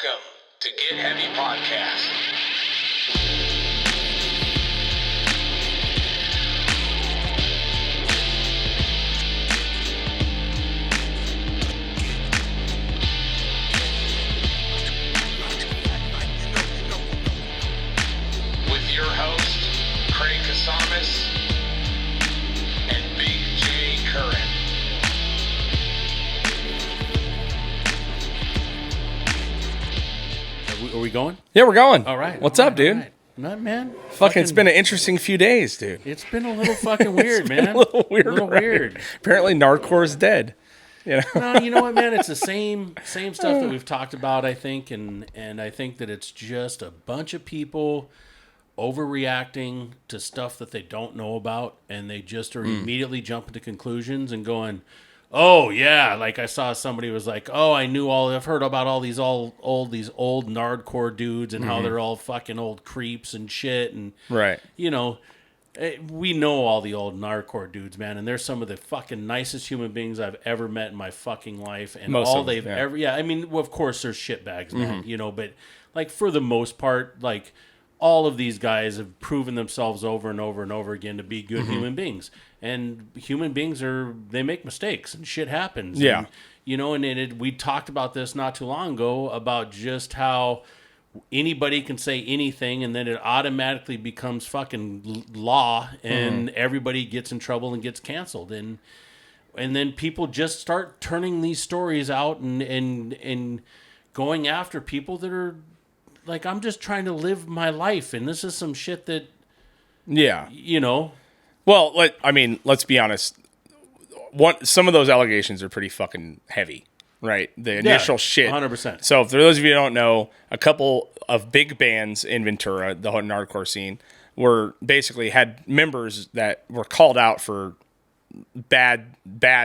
Welcome to Get Heavy Podcast. With your host, Craig Kasamis and Big J Curran. Are we going? Yeah, we're going. All right. What's up, dude? All right. Not, man. Fucking, it's been an interesting few days, dude. It's been a little fucking weird, man. A little weird. A little weird. Apparently, Nardcore is dead. You know? No, you know what, man? It's the same stuff that we've talked about, I think, and I think that it's just a bunch of people overreacting to stuff that they don't know about, and they just are immediately jumping to conclusions and going, "Oh yeah," like I saw somebody was like, "Oh, I've heard about all these old Nardcore dudes and how they're all fucking old creeps and shit," and Right. you know. We know all the old Nardcore dudes, man, and they're some of the fucking nicest human beings I've ever met in my fucking life, and Most all of them, they've yeah. ever, I mean, well, of course, there's shitbags, man, you know, but like for the most part, like all of these guys have proven themselves over and over and over again to be good human beings, and human beings they make mistakes and shit happens, Yeah. and, you know, and we talked about this not too long ago about just how anybody can say anything and then it automatically becomes fucking law and everybody gets in trouble and gets canceled, and then people just start turning these stories out and going after people that are like, I'm just trying to live my life and this is some shit that, Yeah. you know. Well, let's be honest. Some of those allegations are pretty fucking heavy, right? The initial shit. 100%. So, for those of you who don't know, a couple of big bands in Ventura, the whole Nardcore scene, basically had members that were called out for bad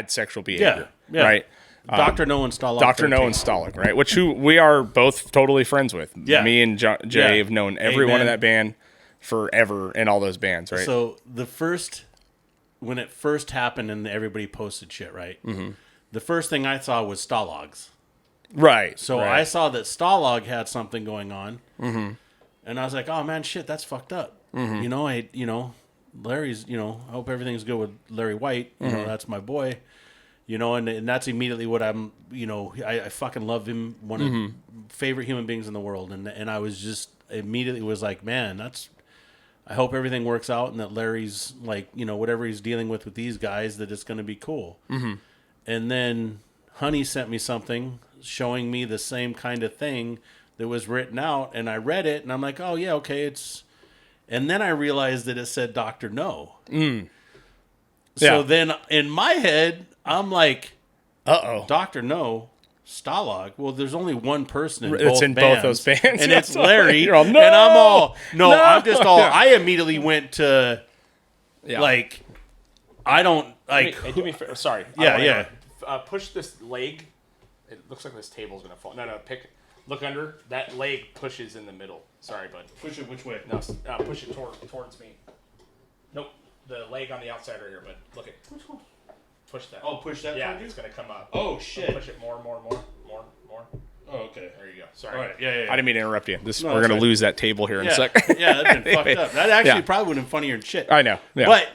sexual behavior, Yeah. right? Dr. No and Stalag. Dr. No and Stalag, right? Who we are both totally friends with. Yeah. Me and Jay have known everyone in man. that band forever in all those bands, right? So when it first happened and everybody posted shit, right? Mm-hmm. The first thing I saw was Stalag's. Right. So right. I saw that Stalag had something going on, and I was like, "Oh man, shit, that's fucked up." You know, Larry's. You know, I hope everything's good with Larry White. You know, that's my boy. You know, and that's immediately what I'm. You know, I fucking love him. One of the favorite human beings in the world, and I was just immediately was like, man, that's. I hope everything works out, and that Larry's like, you know, whatever he's dealing with these guys, that it's going to be cool. And then Honey sent me something showing me the same kind of thing that was written out, and I read it, and I'm like, oh yeah, okay, and then I realized that it said Dr. No. So then in my head, I'm like, Dr. No, Stalag. Well, there's only one person in both bands. Both those bands. And it's Larry, all, no! and I'm all, No! I'm just all, I immediately went to, Yeah. like, I don't, like, do me a favor. Sorry. yeah. Push this leg. It looks like this table's gonna fall. No. Look under. That leg pushes in the middle. Sorry, bud. Push it which way? No, push it towards me. Nope. The leg on the outside right here, bud. Look at. Which one? Push that. Oh, push that Yeah, toward you? it's gonna come up. Oh, shit. Push it more. Oh, okay. There you go. Sorry. All right, yeah. I didn't mean to interrupt you. We're that's gonna fine. lose that table here in a second. Yeah, that'd been fucked up. That actually Yeah. probably would have been funnier than shit. I know. Yeah. But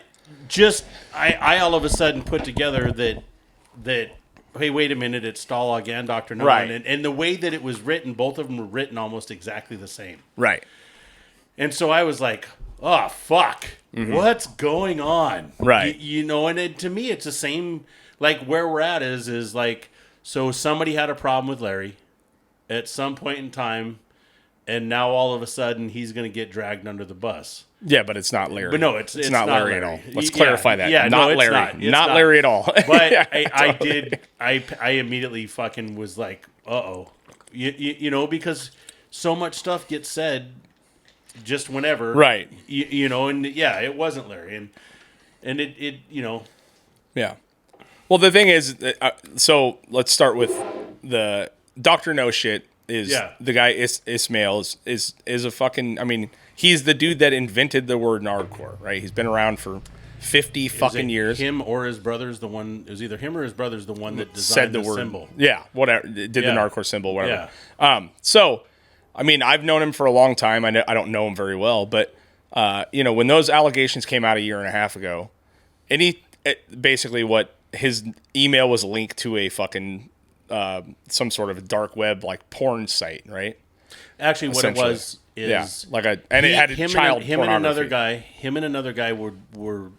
just, I all of a sudden put together that hey, wait a minute, it's Stalag and Dr. No. Right. And the way that it was written, both of them were written almost exactly the same. Right. And so I was like, oh, fuck. What's going on? Right. You know, and to me, it's the same, like where we're at is like, so somebody had a problem with Larry at some point in time, and now all of a sudden he's going to get dragged under the bus. Yeah, but it's not Larry. But no, it's not Larry at all. Let's clarify that. Yeah, not no, it's Larry. not. It's not Larry at all. But Yeah, I immediately fucking was like, uh-oh. You know, because so much stuff gets said just whenever. Right. You know, and yeah, it wasn't Larry. And it you know. Yeah. Well, the thing is, so let's start with the Dr. No shit. The guy Ismail is a fucking, I mean, he's the dude that invented the word Nardcore, right? He's been around for 50 fucking years. Him or his brother's the one. It was either him or his brother's the one that Said designed the word. symbol. Yeah, whatever. Did the Nardcore symbol, whatever. Yeah. So, I mean, I've known him for a long time. I don't know him very well, but when those allegations came out a year and a half ago, basically what his email was linked to a fucking some sort of a dark web like porn site, right? Actually, what it was is it had a child him pornography. Him and another guy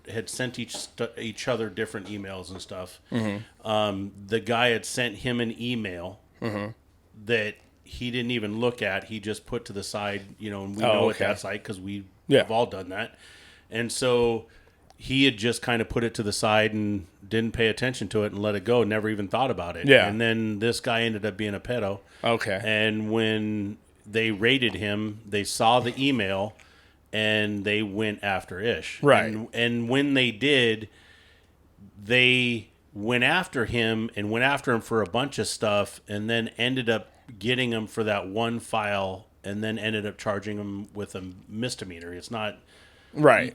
had sent each other different emails and stuff. Mm-hmm. The guy had sent him an email that he didn't even look at. He just put to the side, and we know what that's like because we've all done that. And so he had just kind of put it to the side and didn't pay attention to it and let it go. Never even thought about it. Yeah. And then this guy ended up being a pedo. Okay. And when they raided him, they saw the email and they went after Ish. Right. And when they did, they went after him and went after him for a bunch of stuff and then ended up getting him for that one file and then ended up charging him with a misdemeanor. It's not, right.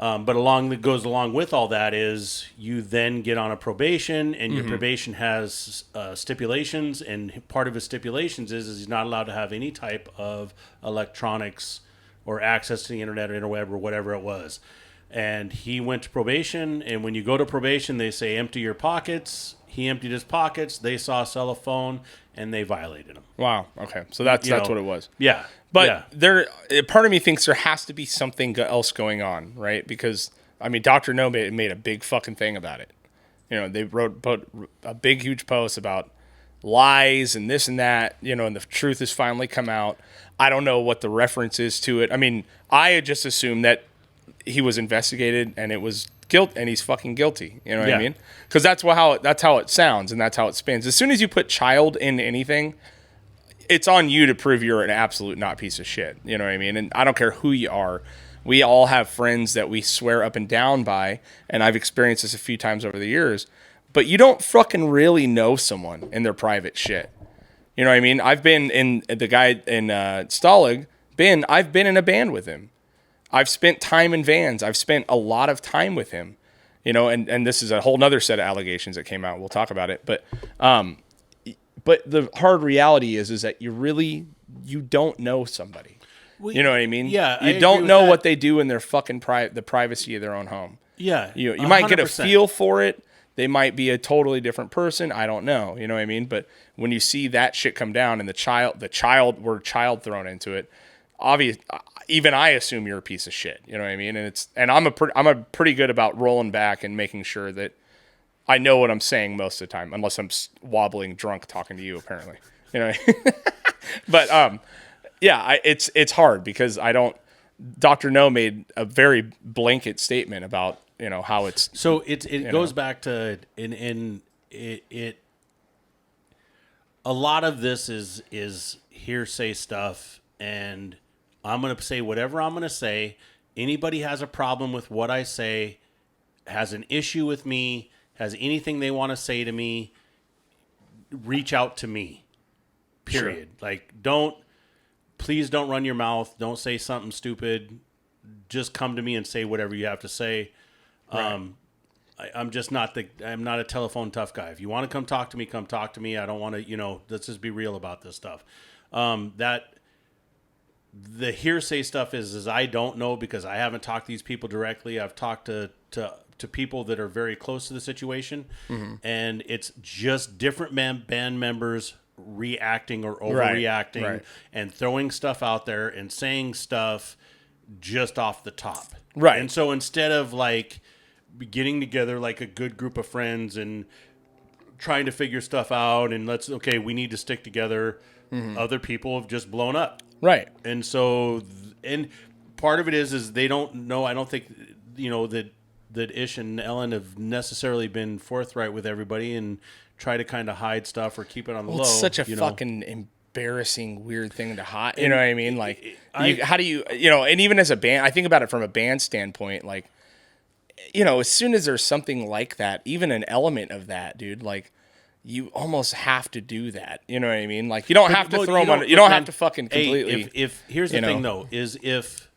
But goes along with all that is you then get on a probation, and your probation has stipulations, and part of his stipulations is he's not allowed to have any type of electronics or access to the internet or interweb or whatever it was. And he went to probation, and when you go to probation, they say empty your pockets. He emptied his pockets. They saw a cell phone, and they violated him. Wow. Okay. So that's what it was. Yeah. But part of me thinks there has to be something else going on, right? Because, I mean, Dr. No made a big fucking thing about it. They wrote a big, huge post about lies and this and that, and the truth has finally come out. I don't know what the reference is to it. I mean, I had just assumed that he was investigated and it was guilt and he's fucking guilty. You know what I mean? Because that's how it sounds and that's how it spins. As soon as you put child in anything, it's on you to prove you're an absolute not piece of shit. You know what I mean? And I don't care who you are. We all have friends that we swear up and down by, and I've experienced this a few times over the years. But you don't fucking really know someone in their private shit. You know what I mean? I've been in the guy in Stalag. I've been in a band with him. I've spent time in vans. I've spent a lot of time with him. And this is a whole nother set of allegations that came out. We'll talk about it, but the hard reality is that you don't know somebody. Well, you know what I mean? Yeah. You don't know what they do in their fucking the privacy of their own home. Yeah. You might get a feel for it. They might be a totally different person. I don't know. You know what I mean? But when you see that shit come down and the word child thrown into it, obvious. Even I assume you're a piece of shit. You know what I mean? And I'm pretty good about rolling back and making sure that I know what I'm saying most of the time, unless I'm wobbling drunk talking to you, apparently. You know, but it's hard because Dr. No made a very blanket statement about how it's. So it goes back to it. A lot of this is hearsay stuff, and I'm gonna say whatever I'm gonna say. Anybody has a problem with what I say, has an issue with me, has anything they want to say to me, reach out to me. Period. Sure. Like, please don't run your mouth. Don't say something stupid. Just come to me and say whatever you have to say. Right. I'm just I'm not a telephone tough guy. If you want to come talk to me, come talk to me. I don't want to, let's just be real about this stuff. The hearsay stuff is I don't know because I haven't talked to these people directly. I've talked to people that are very close to the situation, and it's just different band members reacting or overreacting and throwing stuff out there and saying stuff just off the top. Right. And so instead of like getting together like a good group of friends and trying to figure stuff out and we need to stick together, other people have just blown up. Right. And so, and part of it is they don't know. I don't think, that Ish and Ellen have necessarily been forthright with everybody and try to kind of hide stuff or keep it on the low. It's such a fucking embarrassing, weird thing to hide. You know what I mean? Like, how do you, and even as a band, I think about it from a band standpoint, like, as soon as there's something like that, even an element of that, dude, like, you almost have to do that. You know what I mean? Like, you don't have to throw them under. You don't have to fucking completely. If here's the thing though, is if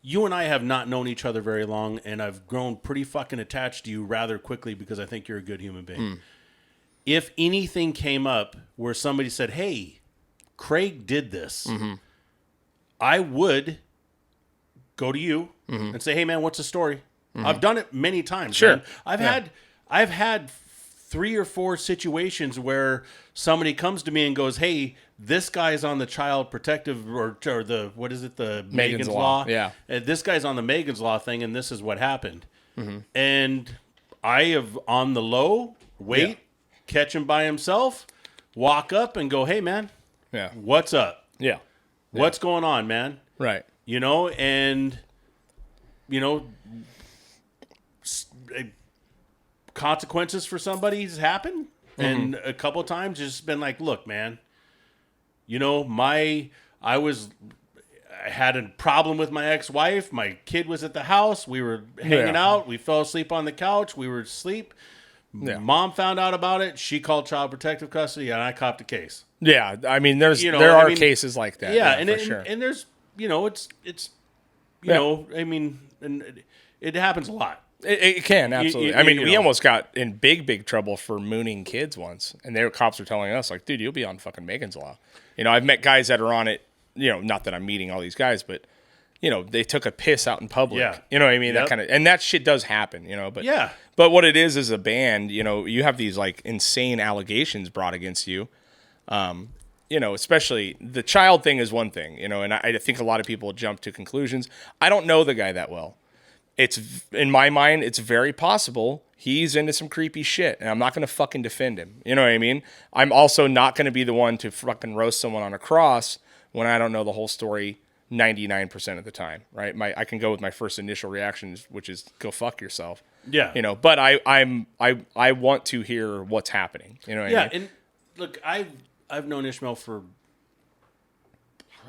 you and I have not known each other very long, and I've grown pretty fucking attached to you rather quickly because I think you're a good human being. If anything came up where somebody said, hey, Craig did this, I would go to you and say, hey, man, what's the story? I've done it many times. Sure. Man. I've had 3 or 4 situations where somebody comes to me and goes, hey, this guy's on the child protective or the, what is it? The Megan's Law. Yeah. This guy's on the Megan's Law thing. And this is what happened. And I have on the low, catch him by himself, walk up and go, hey man, what's up? Yeah. What's going on, man? Right. You know, and you know, consequences for somebody's happened, and a couple of times it's just been like, look, man, you know, I had a problem with my ex-wife. My kid was at the house. We were hanging out. We fell asleep on the couch. We were asleep. Yeah. Mom found out about it. She called child protective custody, and I copped a case. Yeah, I mean, there are cases like that. Yeah, and sure. And there's, you know, it's you know, I mean, and it happens a lot. It can, absolutely. I mean, we almost got in big trouble for mooning kids once, and their cops were telling us, like, dude, you'll be on fucking Megan's Law. You know, I've met guys that are on it, you know, not that I'm meeting all these guys, but, you know, they took a piss out in public. Yeah. You know what I mean? That kind of, and that shit does happen, you know, but but what it is a band, you know, you have these, like, insane allegations brought against you. You know, especially the child thing is one thing, you know, and I think a lot of people jump to conclusions. I don't know the guy that well. It's, in my mind, it's very possible he's into some creepy shit, and I'm not going to fucking defend him. You know what I mean? I'm also not going to be the one to fucking roast someone on a cross when I don't know the whole story 99% of the time, right? I can go with my first initial reactions, which is go fuck yourself. Yeah. You know, but I want to hear what's happening. You know what I mean? And look, I've known Ishmael for,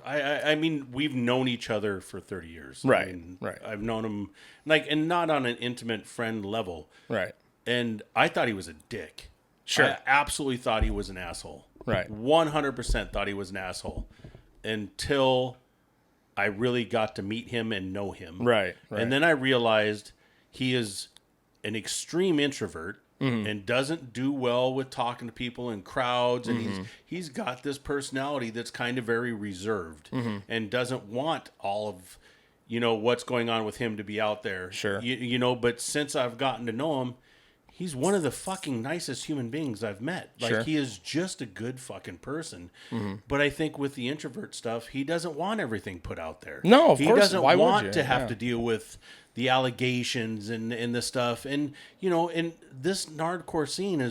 I mean, we've known each other for 30 years. Right. I mean, right. I've known him, like, and not on an intimate friend level. Right. And I thought he was a dick. Sure. I absolutely thought he was an asshole. Right. 100% thought he was an asshole until I really got to meet him and know him. Right. Right. And then I realized he is an extreme introvert. And doesn't do well with talking to people in crowds, and he's got this personality that's kind of very reserved and doesn't want all of, you know, what's going on with him to be out there. Sure. You know, but since I've gotten to know him, he's one of the fucking nicest human beings I've met. Like, he is just a good fucking person. But I think with the introvert stuff, he doesn't want everything put out there. No, of course. He doesn't Why want to have to deal with the allegations and the stuff. And, you know, and this Nardcore scene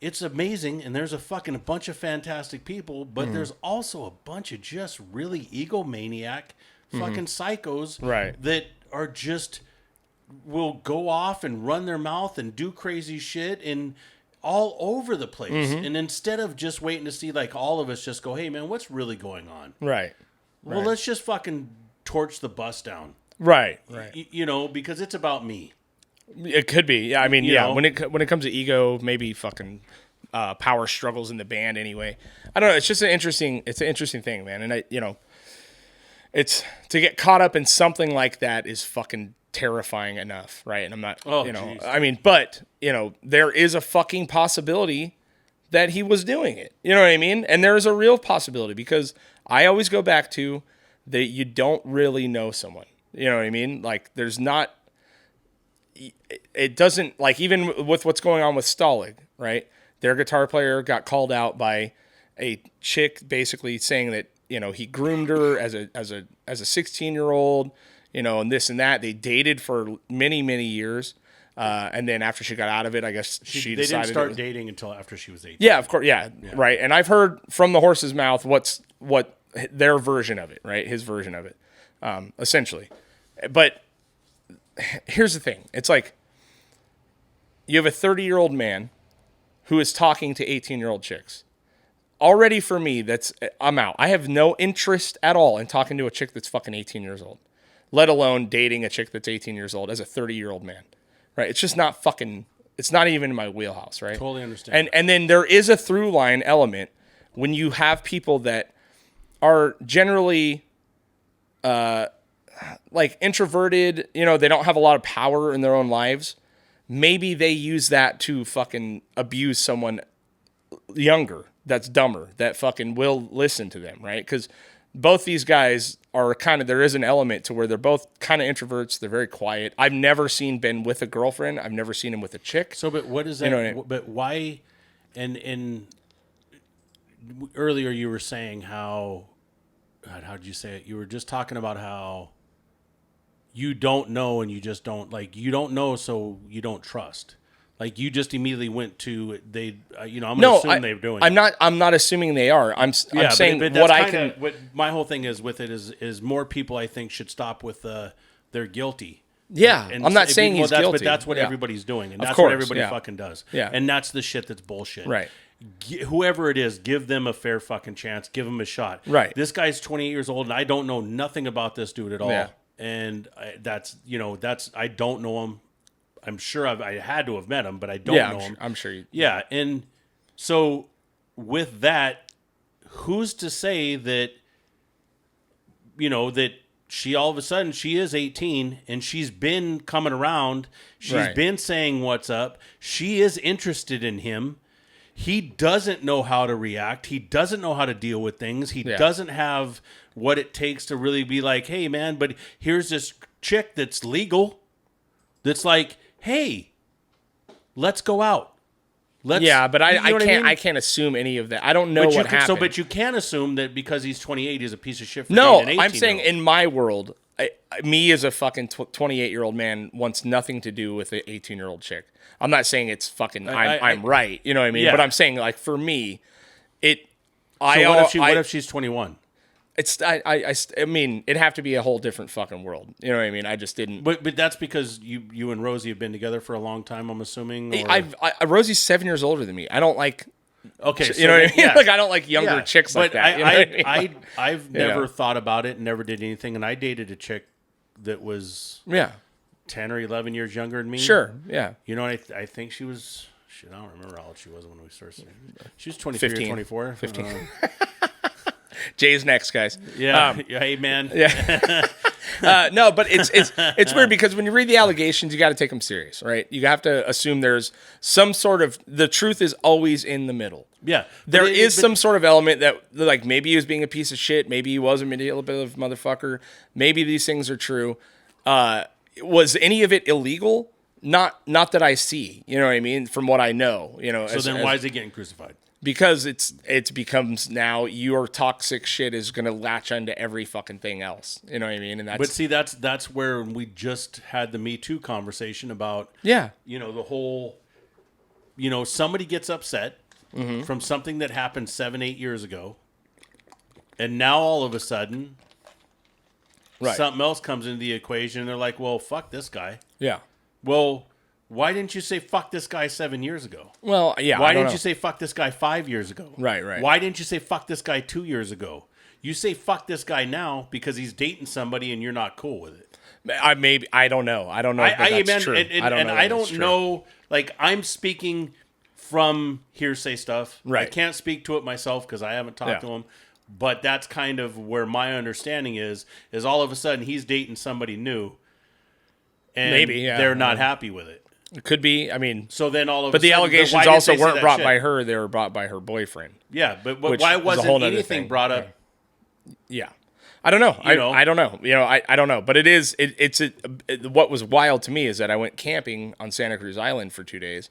it's amazing. And there's a bunch of fantastic people, but there's also a bunch of just really egomaniac fucking psychos that are just will go off and run their mouth and do crazy shit and all over the place. And instead of just waiting to see, like, all of us just go, hey man, what's really going on? Right. Well, let's just fucking torch the bus down. Right. Right. You know, because it's about me. It could be. Yeah. I mean, You know? when it comes to ego, maybe fucking power struggles in the band anyway. I don't know. It's just an interesting thing, man. And it's to get caught up in something like that is fucking terrifying enough, right? And I'm not, geez. I mean, but, you know, there is a fucking possibility that he was doing it. You know what I mean? And there is a real possibility, because I always go back to that you don't really know someone. You know what I mean? Like, there's not, it doesn't, like, even with what's going on with Stalag, right? Their guitar player got called out by a chick basically saying that, you know, he groomed her as a 16-year-old, you know, and this and that. They dated for many, many years. And then after she got out of it, I guess she decided. They didn't start dating until after she was 18. Yeah, of course. Yeah, right. And I've heard from the horse's mouth what their version of it, right? His version of it, essentially. But here's the thing. It's like you have a 30-year-old man who is talking to 18-year-old chicks. Already for me, I'm out. I have no interest at all in talking to a chick that's fucking 18 years old, let alone dating a chick that's 18 years old as a 30-year-old man, right? It's just not fucking, it's not even in my wheelhouse, right? Totally understand. And then there is a through line element when you have people that are generally, like introverted, you know, they don't have a lot of power in their own lives. Maybe they use that to fucking abuse someone younger that's dumber, that fucking will listen to them, right? Because both these guys are kind of, there is an element to where they're both kind of introverts. They're very quiet. I've never seen Ben with a girlfriend. I've never seen him with a chick. So, but what is that? You know what I mean? But why? And earlier you were saying how, God, how did you say it? You were just talking about how you don't know and you just don't, like, you don't know, so you don't trust. Like, you just immediately went to they, I'm going to assume they're doing it. I'm not assuming they are. I'm saying but what I kinda, can. what my whole thing is with it is more people I think should stop with they're guilty. Yeah, And I'm not saying he's guilty. But that's what Yeah. everybody's doing, and Of that's course, what everybody yeah. fucking does. Yeah. And that's the shit that's bullshit. Right. Whoever it is, give them a fair fucking chance. Give them a shot. Right. This guy's 28 years old, and I don't know nothing about this dude at all. Yeah. And I don't know him. I'm sure I had to have met him, but I don't know him. I'm sure you. Yeah, and so with that, who's to say that, that she all of a sudden, she is 18 and she's been coming around. She's Right. been saying what's up. She is interested in him. He doesn't know how to react. He doesn't know how to deal with things. He doesn't have what it takes to really be like, hey, man, but here's this chick that's legal. That's like, hey, let's go out. But I can't assume any of that. I don't know what happened. But you can assume that because he's 28, he's a piece of shit for No, being an 18-year-old. I'm saying in my world, me as a fucking 28-year-old man wants nothing to do with an 18-year-old chick. I'm not saying it's fucking I'm right, you know what I mean? Yeah. But I'm saying, like, for me, So what if she's 21? I mean, it'd have to be a whole different fucking world. You know what I mean? I just didn't. But that's because you and Rosie have been together for a long time, I'm assuming. Or... Rosie's 7 years older than me. I don't like. Okay, so you know what I mean? Yeah. Like, I don't like younger chicks like that. You know what I mean? I've never thought about it, never did anything, and I dated a chick that was 10 or 11 years younger than me. Sure, yeah. You know, I think she was. Shit, I don't remember how old she was when we started. She was 23 15. or 24. 15. Jay's next, guys. Yeah. Hey, man. Yeah. No, but it's weird because when you read the allegations, you got to take them serious, right? You have to assume there's some sort of, the truth is always in the middle. Yeah. There is some sort of element that, like, maybe he was being a piece of shit. Maybe he was a manipulative motherfucker. Maybe these things are true. Was any of it illegal? Not that I see. You know what I mean? From what I know. You know. So then why is he getting crucified? Because it becomes now your toxic shit is going to latch onto every fucking thing else. You know what I mean? And but see, that's where we just had the Me Too conversation about, the whole, somebody gets upset from something that happened 7-8 years ago. And now all of a sudden, something else comes into the equation. And they're like, well, fuck this guy. Yeah. Well, why didn't you say fuck this guy 7 years ago? Well, yeah. Why didn't you say fuck this guy 5 years ago? Right. Why didn't you say fuck this guy 2 years ago? You say fuck this guy now because he's dating somebody and you're not cool with it. I don't know. I don't know if that's true. I don't know. Like, I'm speaking from hearsay stuff. Right. I can't speak to it myself because I haven't talked to him. But that's kind of where my understanding is all of a sudden he's dating somebody new. And they're not happy with it. It could be. I mean, so then all of but a sudden, the allegations also weren't brought by her; they were brought by her boyfriend. Yeah, but why wasn't anything brought up? Yeah, I don't know. I don't know. I don't know. But it's what was wild to me is that I went camping on Santa Cruz Island for 2 days,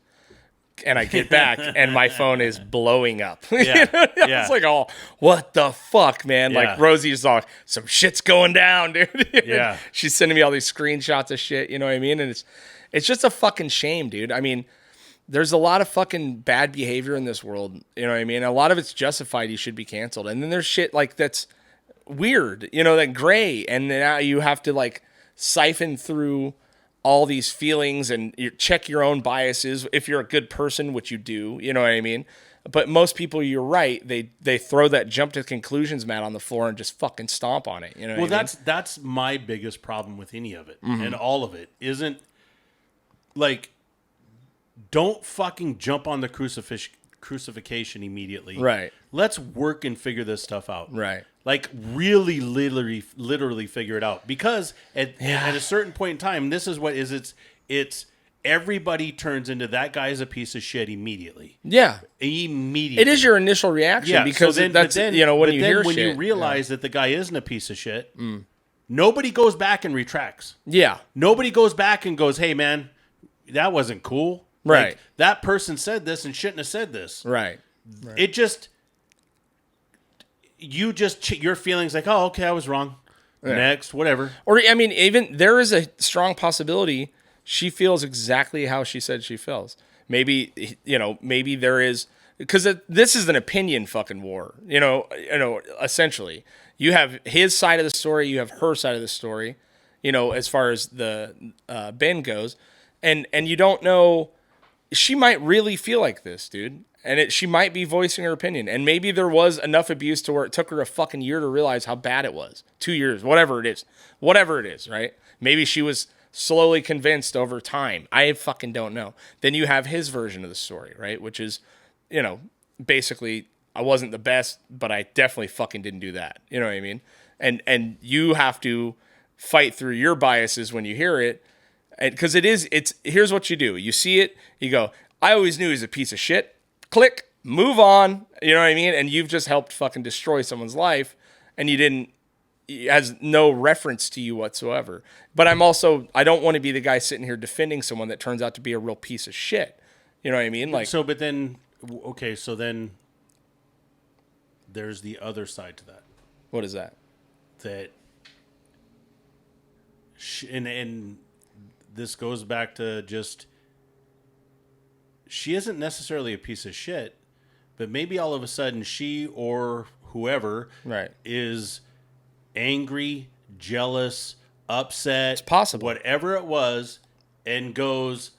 and I get back and my phone is blowing up. Yeah, It's like, oh, what the fuck, man? Yeah. Like Rosie's like, some shit's going down, dude. Yeah, she's sending me all these screenshots of shit. You know what I mean? And it's just a fucking shame, dude. I mean, there's a lot of fucking bad behavior in this world. You know what I mean? A lot of it's justified. You should be canceled. And then there's shit like that's weird, that gray. And now you have to like siphon through all these feelings and you check your own biases. If you're a good person, which you do, you know what I mean? But most people, you're right. They throw that jump to conclusions mat on the floor and just fucking stomp on it. You know? That's my biggest problem with any of it, and all of it isn't. Like, don't fucking jump on the crucifixion immediately. Right. Let's work and figure this stuff out. Right. Like really, literally figure it out. Because at a certain point in time, this is what is it's everybody turns into that guy is a piece of shit immediately. Yeah. Immediately. It is your initial reaction because so then, that's, then, when you hear when shit. you realize that the guy isn't a piece of shit, nobody goes back and retracts. Yeah. Nobody goes back and goes, hey, man, that wasn't cool. Right. Like, that person said this and shouldn't have said this. Right. It just... your feelings like, oh, okay, I was wrong. Yeah. Next, whatever. Or, I mean, even there is a strong possibility she feels exactly how she said she feels. Maybe, maybe there is, because this is an opinion fucking war, essentially. You have his side of the story, you have her side of the story, as far as the Ben goes. And you don't know, she might really feel like this, dude. And she might be voicing her opinion. And maybe there was enough abuse to where it took her a fucking year to realize how bad it was. 2 years, whatever it is, right? Maybe she was slowly convinced over time. I fucking don't know. Then you have his version of the story, right? Which is, basically, I wasn't the best, but I definitely fucking didn't do that. You know what I mean? And you have to fight through your biases when you hear it. Because here's what you do. You see it, you go, I always knew he was a piece of shit. Click, move on. You know what I mean? And you've just helped fucking destroy someone's life, and it has no reference to you whatsoever. But I don't want to be the guy sitting here defending someone that turns out to be a real piece of shit. You know what I mean? Like, so then there's the other side to that. What is that? That, and this goes back to just, she isn't necessarily a piece of shit, but maybe all of a sudden she or whoever is angry, jealous, upset, it's possible, whatever it was, and goes,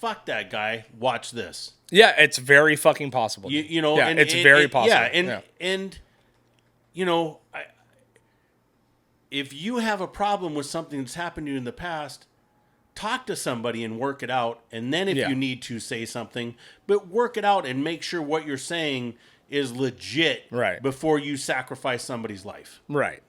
fuck that guy, watch this. Yeah, it's very fucking possible. It's very possible. Yeah, and if you have a problem with something that's happened to you in the past, talk to somebody and work it out. And then if you need to say something, but work it out and make sure what you're saying is legit before you sacrifice somebody's life. Right.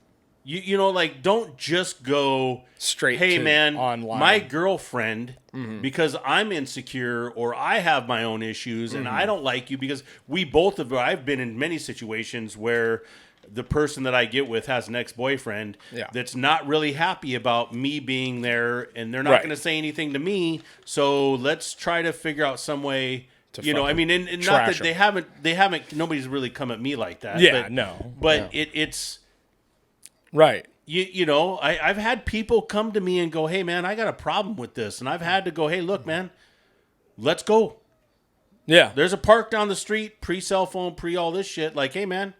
Don't just go straight, hey, man, online. My girlfriend, because I'm insecure or I have my own issues and I don't like you because I've been in many situations where the person that I get with has an ex-boyfriend that's not really happy about me being there, and they're not going to say anything to me. So let's try to figure out some way to, and not that they haven't, nobody's really come at me like that. Yeah, it's right. I've had people come to me and go, hey man, I got a problem with this. And I've had to go, hey, look, man, let's go. Yeah. There's a park down the street, pre-cell phone, pre-all this shit. Like, hey man,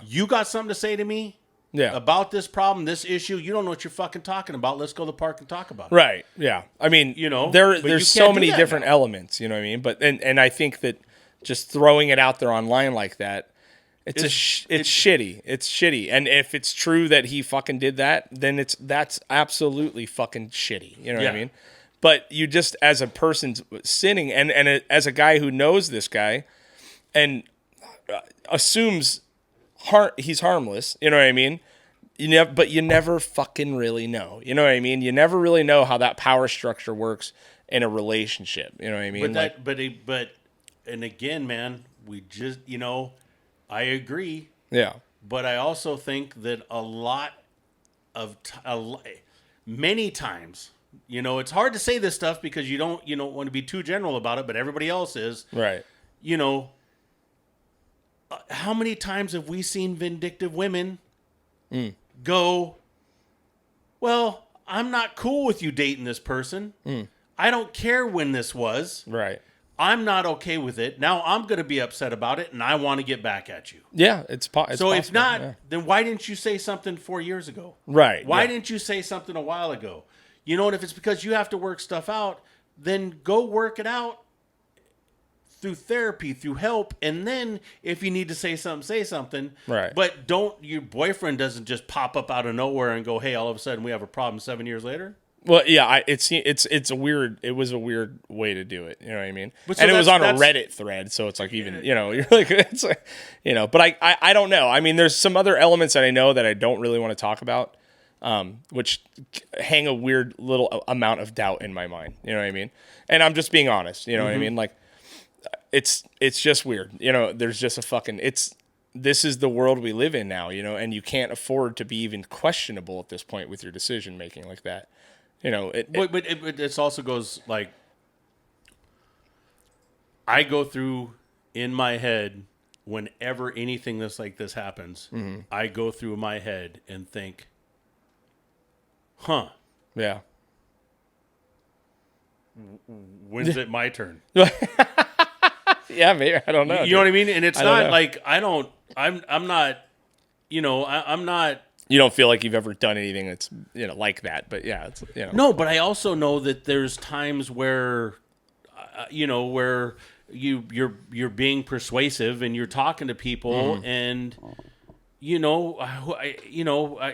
you got something to say to me about this problem, this issue? You don't know what you're fucking talking about. Let's go to the park and talk about it. Right. Yeah. I mean, there's so many different elements, you know what I mean? But and I think that just throwing it out there online like that, it's shitty. It's shitty. And if it's true that he fucking did that, then that's absolutely fucking shitty. You know what I mean? But you just, as a person sinning, and as a guy who knows this guy and assumes he's harmless, you know what I mean? But you never fucking really know. You know what I mean? You never really know how that power structure works in a relationship. You know what I mean? But and again, man, we just, I agree. Yeah. But I also think that many times, it's hard to say this stuff because you don't want to be too general about it, but everybody else is. Right. How many times have we seen vindictive women go, well, I'm not cool with you dating this person. I don't care when this was. Right. I'm not okay with it. Now I'm going to be upset about it, and I want to get back at you. Yeah, it's possible. So if not, then why didn't you say something 4 years ago? Right. Why didn't you say something a while ago? And if it's because you have to work stuff out, then go work it out through therapy, through help, and then if you need to say something. Right. But your boyfriend doesn't just pop up out of nowhere and go, hey, all of a sudden we have a problem 7 years later. Well, yeah, it's a weird. It was a weird way to do it. You know what I mean? But so and it was on a that's- Reddit thread, so it's like even you're like it's like, But I don't know. I mean, there's some other elements that I know that I don't really want to talk about, which hang a weird little amount of doubt in my mind. You know what I mean? And I'm just being honest. You know what I mean? Like, it's just weird. There's just a fucking This is the world we live in now. And you can't afford to be even questionable at this point with your decision making like that. But it also goes like, I go through in my head whenever anything like this happens, I go through my head and think, yeah. When's it my turn? Yeah, maybe. I don't know. You know what I mean? And it's not know. like I'm not, I'm not. You don't feel like you've ever done anything that's like that, but yeah, it's No, but I also know that there's times where, where you're being persuasive and you're talking to people, and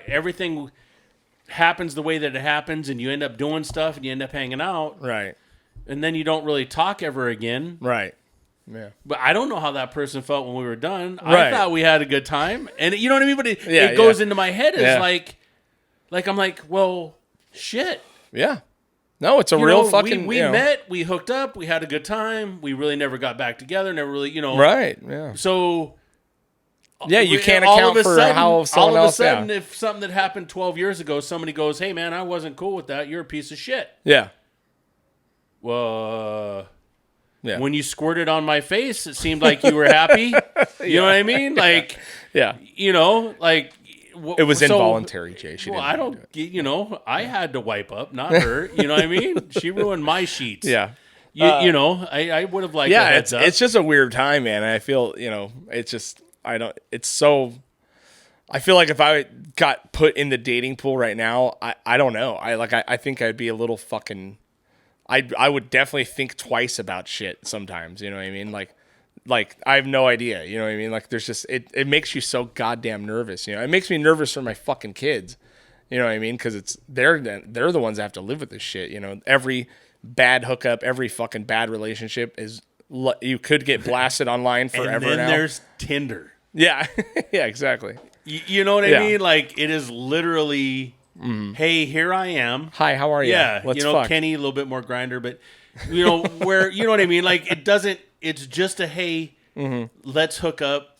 everything happens the way that it happens, and you end up doing stuff, and you end up hanging out, right, and then you don't really talk ever again, right. Yeah. But I don't know how that person felt when we were done. Right. I thought we had a good time. And you know what I mean? But it goes into my head as like I'm like, well, shit. Yeah. No, it's a real fucking... We met, we hooked up, we had a good time. We really never got back together, never really, Right, yeah. So... Yeah, you can't account for how someone else... All of a sudden, if something that happened 12 years ago, somebody goes, hey, man, I wasn't cool with that. You're a piece of shit. Yeah. Well... Yeah. When you squirted on my face, it seemed like you were happy. You know what I mean? Like, yeah. Like... It was involuntary, Jay. I don't, I had to wipe up, not her. You know what I mean? She ruined my sheets. Yeah. I would have liked a heads up. It's just a weird time, man. And I feel, it's just, I feel like if I got put in the dating pool right now, I don't know. I think I'd be a little fucking, I would definitely think twice about shit sometimes. You know what I mean? Like I have no idea, you know what I mean? Like there's just, it makes you so goddamn nervous, It makes me nervous for my fucking kids, you know what I mean? Because they're the ones that have to live with this shit, Every bad hookup, every fucking bad relationship is, you could get blasted online forever. And then now. There's Tinder. Yeah, yeah, exactly. You know what I mean? Like it is literally, hey, here I am. Hi, how are you? Yeah, let's fuck. Kenny a little bit more grinder, but where you know what I mean? Like it doesn't. It's just a hey, let's hook up,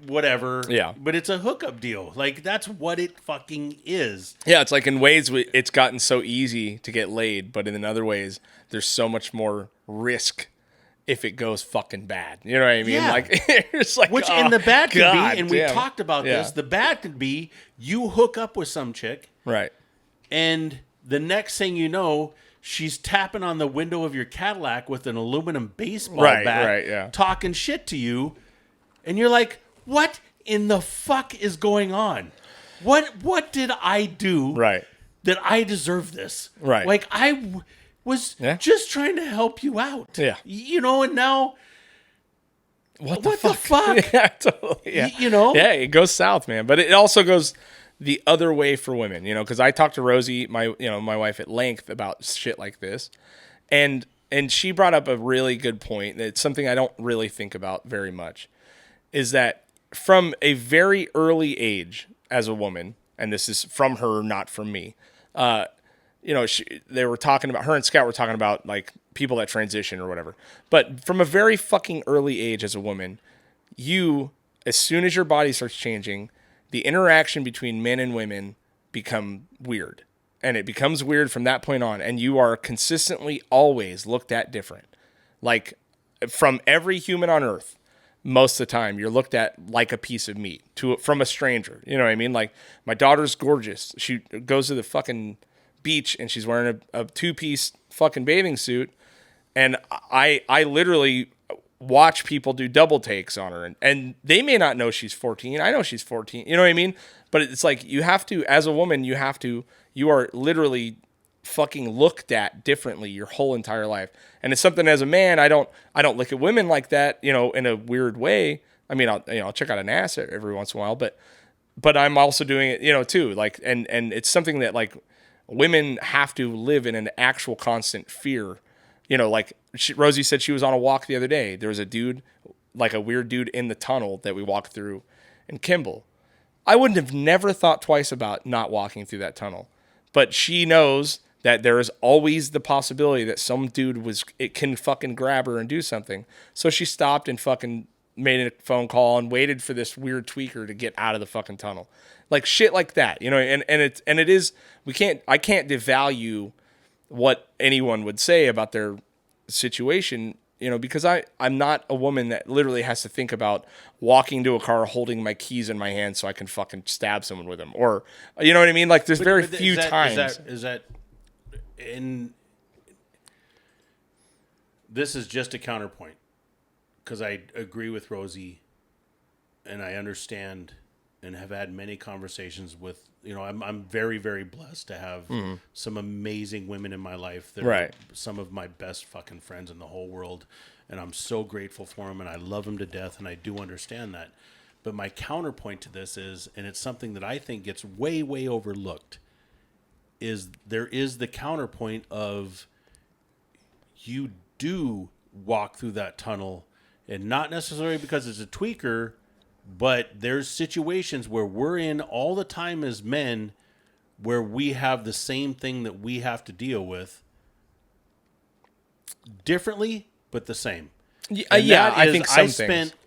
whatever. Yeah. But it's a hookup deal. Like that's what it fucking is. Yeah, it's like in ways it's gotten so easy to get laid, but in other ways there's so much more risk if it goes fucking bad. You know what I mean? Yeah. Like it's like And the bad could God be, and we damn. talked about this. The bad could be you hook up with some chick, right? And the next thing you know, she's tapping on the window of your Cadillac with an aluminum baseball bat, talking shit to you, and you're like, "What in the fuck is going on? What did I do that I deserve this? Right? Like I was just trying to help you out, and now." What the fuck? Yeah, totally. Yeah. Yeah, it goes south, man. But it also goes the other way for women, because I talked to Rosie, my wife, at length about shit like this, and she brought up a really good point. It's something I don't really think about very much, is that from a very early age as a woman, and this is from her, not from me, they were talking about, her and Scout were talking about like people that transition or whatever. But from a very fucking early age as a woman, as soon as your body starts changing, the interaction between men and women become weird. And it becomes weird from that point on. And you are consistently always looked at different. Like from every human on earth, most of the time you're looked at like a piece of meat from a stranger. You know what I mean? Like my daughter's gorgeous. She goes to the fucking beach and she's wearing a two-piece fucking bathing suit. And I literally watch people do double takes on her, and they may not know she's 14. I know she's 14. You know what I mean? But it's like you have to, as a woman, you are literally fucking looked at differently your whole entire life. And it's something as a man, I don't look at women like that, in a weird way. I mean, I'll check out an ass every once in a while, but I'm also doing it, too. Like, and it's something that like women have to live in an actual constant fear. You know, like Rosie said, she was on a walk the other day. There was a dude, like a weird dude in the tunnel that we walked through in Kimball. I wouldn't have never thought twice about not walking through that tunnel. But she knows that there is always the possibility that some dude it can fucking grab her and do something. So she stopped and fucking made a phone call and waited for this weird tweaker to get out of the fucking tunnel. Like shit like that, you know, and it is, I can't devalue what anyone would say about their situation, you know, because I'm not a woman that literally has to think about walking to a car holding my keys in my hand so I can fucking stab someone with them, or, you know what I mean? Like there's very few times. Is that in, this is just a counterpoint, because I agree with Rosie, and I understand and have had many conversations with, you know, I'm very, very blessed to have some amazing women in my life that are some of my best fucking friends in the whole world, and I'm so grateful for them, and I love them to death, and I do understand that. But my counterpoint to this is, and it's something that I think gets way, way overlooked, is there is the counterpoint of you do walk through that tunnel, and not necessarily because it's a tweaker, but there's situations where we're in all the time as men where we have the same thing that we have to deal with differently, but the same. I think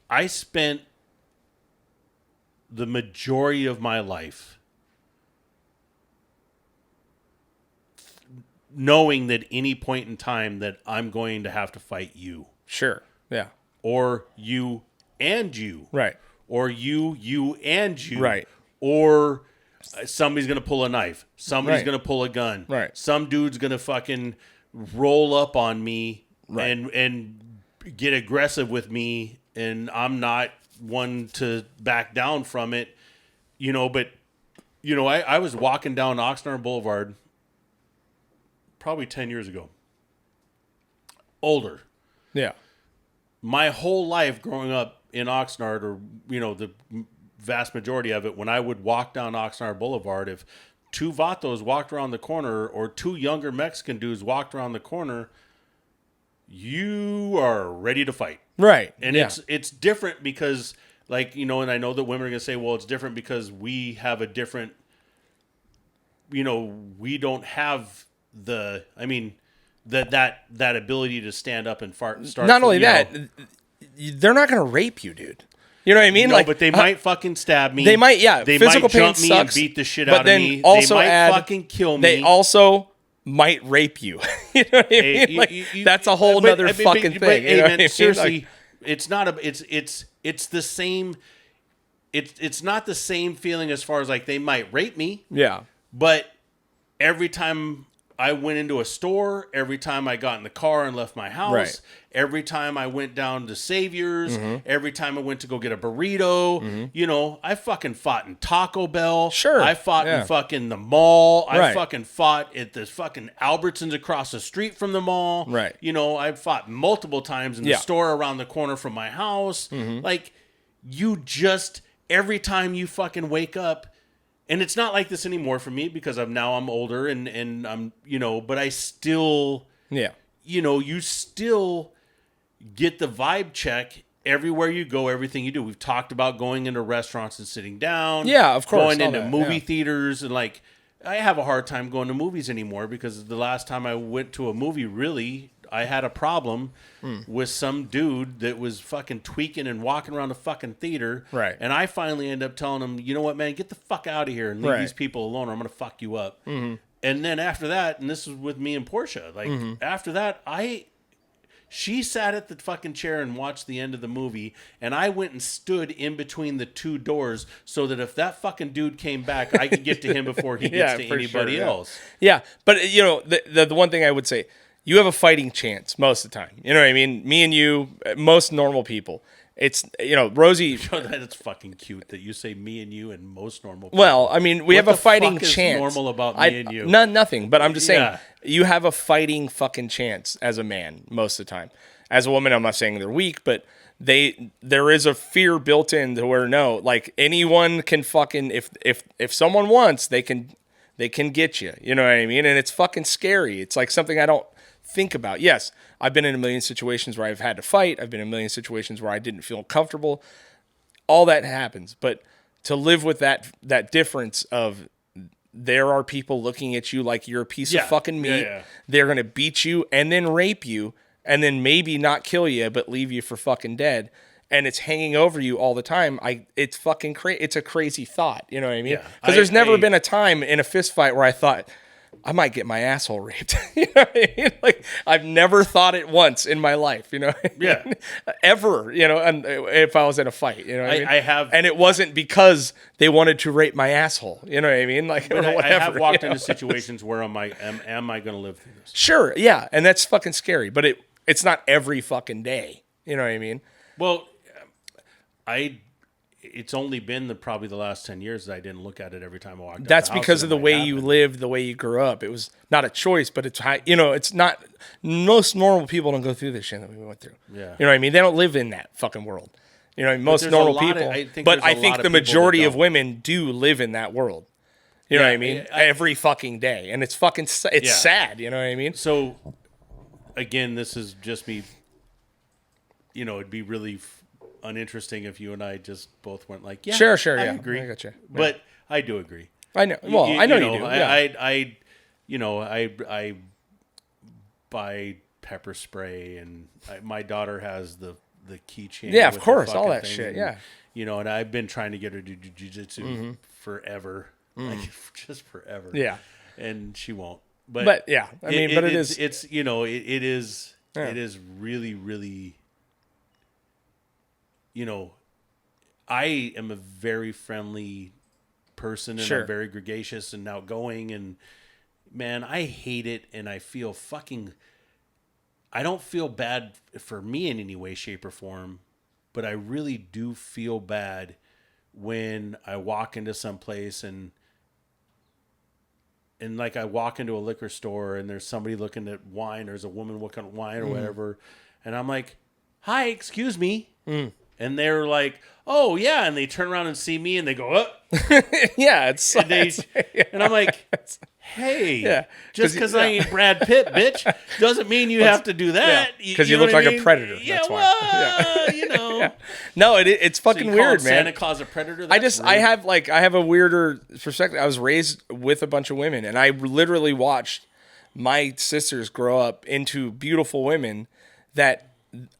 I spent the majority of my life knowing that any point in time that I'm going to have to fight you. Sure. Yeah. Or you and you. Right. Or you and you. Right. Or somebody's going to pull a knife. Somebody's going to pull a gun. Right. Some dude's going to fucking roll up on me and get aggressive with me, and I'm not one to back down from it. You know, but, you know, I was walking down Oxnard Boulevard probably 10 years ago. Older. Yeah. My whole life growing up in Oxnard, or, you know, the vast majority of it, when I would walk down Oxnard Boulevard, if two vatos walked around the corner or two younger Mexican dudes walked around the corner, you are ready to fight. Right. And it's different because, like, you know, and I know that women are going to say, well, it's different because we have a different, you know, we don't have the, I mean, that ability to stand up and start. Not only that, they're not going to rape you, dude. You know what I mean? No, like, but they might fucking stab me. They might, yeah. They physical might jump pain me sucks, and beat the shit but out of then me. Also they might fucking kill me. They also might rape you. You know what I mean? Like, that's a whole nother fucking thing. But, you know what I mean? Seriously, Like, it's not a. It's the same. It's not the same feeling as far as like they might rape me. Yeah. But every time I went into a store, every time I got in the car and left my house, every time I went down to Savior's, every time I went to go get a burrito, you know, I fucking fought in Taco Bell. Sure. I fought in fucking the mall. I fucking fought at the fucking Albertsons across the street from the mall. Right. You know, I fought multiple times in the store around the corner from my house. Like, you just, every time you fucking wake up, and it's not like this anymore for me because I'm older and I'm, you know, but I still, you know, you still get the vibe check everywhere you go, everything you do. We've talked about going into restaurants and sitting down. Yeah, of course. Going into movie theaters, and like, I have a hard time going to movies anymore because the last time I went to a movie, really, I had a problem with some dude that was fucking tweaking and walking around the fucking theater. Right. And I finally ended up telling him, you know what, man, get the fuck out of here and leave these people alone or I'm going to fuck you up. And then after that, and this was with me and Portia, like after that, she sat at the fucking chair and watched the end of the movie, and I went and stood in between the two doors so that if that fucking dude came back, I could get to him before he gets to anybody else. Yeah, but you know, the one thing I would say, you have a fighting chance most of the time. You know what I mean? Me and you, most normal people. It's, you know, Rosie. That's fucking cute that you say me and you and most normal people. Well, I mean, we have a fighting chance. What the fuck is normal about me and you? Nothing. But I'm just saying, you have a fighting fucking chance as a man most of the time. As a woman, I'm not saying they're weak, but there is a fear built in to where, no, like, anyone can fucking, if someone wants, they can they can get you. You know what I mean? And it's fucking scary. It's like something I don't think about. Yes, I've been in a million situations where I've had to fight. I've been in a million situations where I didn't feel comfortable. All that happens. But to live with that difference of there are people looking at you like you're a piece of fucking meat. Yeah. They're going to beat you and then rape you and then maybe not kill you, but leave you for fucking dead. And it's hanging over you all the time. It's fucking crazy. It's a crazy thought. You know what I mean? Because there's never been a time in a fist fight where I thought, I might get my asshole raped. You know what I mean? Like, I've never thought it once in my life, you know? Yeah. Ever, you know, and if I was in a fight, you know what I mean? I have. And it wasn't because they wanted to rape my asshole, you know what I mean? Like, But or whatever, I have walked you know? into situations where am I going to live through this? Sure, yeah, and that's fucking scary, but it's not every fucking day, you know what I mean? Well, it's only been probably the last 10 years that I didn't look at it every time I walked out. That's the house because of the and it way might you happen. lived, the way you grew up. It was not a choice, but it's how, you know, it's not, most normal people don't go through this shit that we went through. Yeah. You know what I mean? They don't live in that fucking world. You know, most there's a normal lot of- people, I think but there's I a lot think of the people that majority of don't. women do live in that world. You know Yeah, what I mean? I- Every fucking day. And it's fucking, it's Yeah. sad. You know what I mean? So, again, this is just me. You know, it'd be really uninteresting if you and I just both went like, yeah, Sure, I yeah. agree. I got you. But I do agree. I know. Well, I know you do. Yeah. I buy pepper spray, and my daughter has the keychain. Yeah, of with the course, all fucking that thing, shit, and, yeah. You know, and I've been trying to get her to do jiu-jitsu forever, like just forever. Yeah. And she won't. But yeah, I mean, but it's it's you know it is Yeah. it is really really. You know, I am a very friendly person, and Sure. I'm very gregarious and outgoing, and man, I hate it, and I feel fucking. I don't feel bad for me in any way, shape, or form, but I really do feel bad when I walk into some place and like I walk into a liquor store and there's somebody looking at wine, or there's a woman looking at wine or whatever, and I'm like, "Hi, excuse me." And they're like, "Oh yeah," and they turn around and see me and they go, "Up." yeah, it's And I'm like, "Hey, Yeah, just because I ain't Brad Pitt, bitch, doesn't mean you have to do that." because you know look what I like a mean? predator. Yeah, That's why. well, you know. Yeah. No, it's So fucking you call weird, man. Santa Claus a predator? That's rude. I have a weirder perspective. I was raised with a bunch of women, and I literally watched my sisters grow up into beautiful women that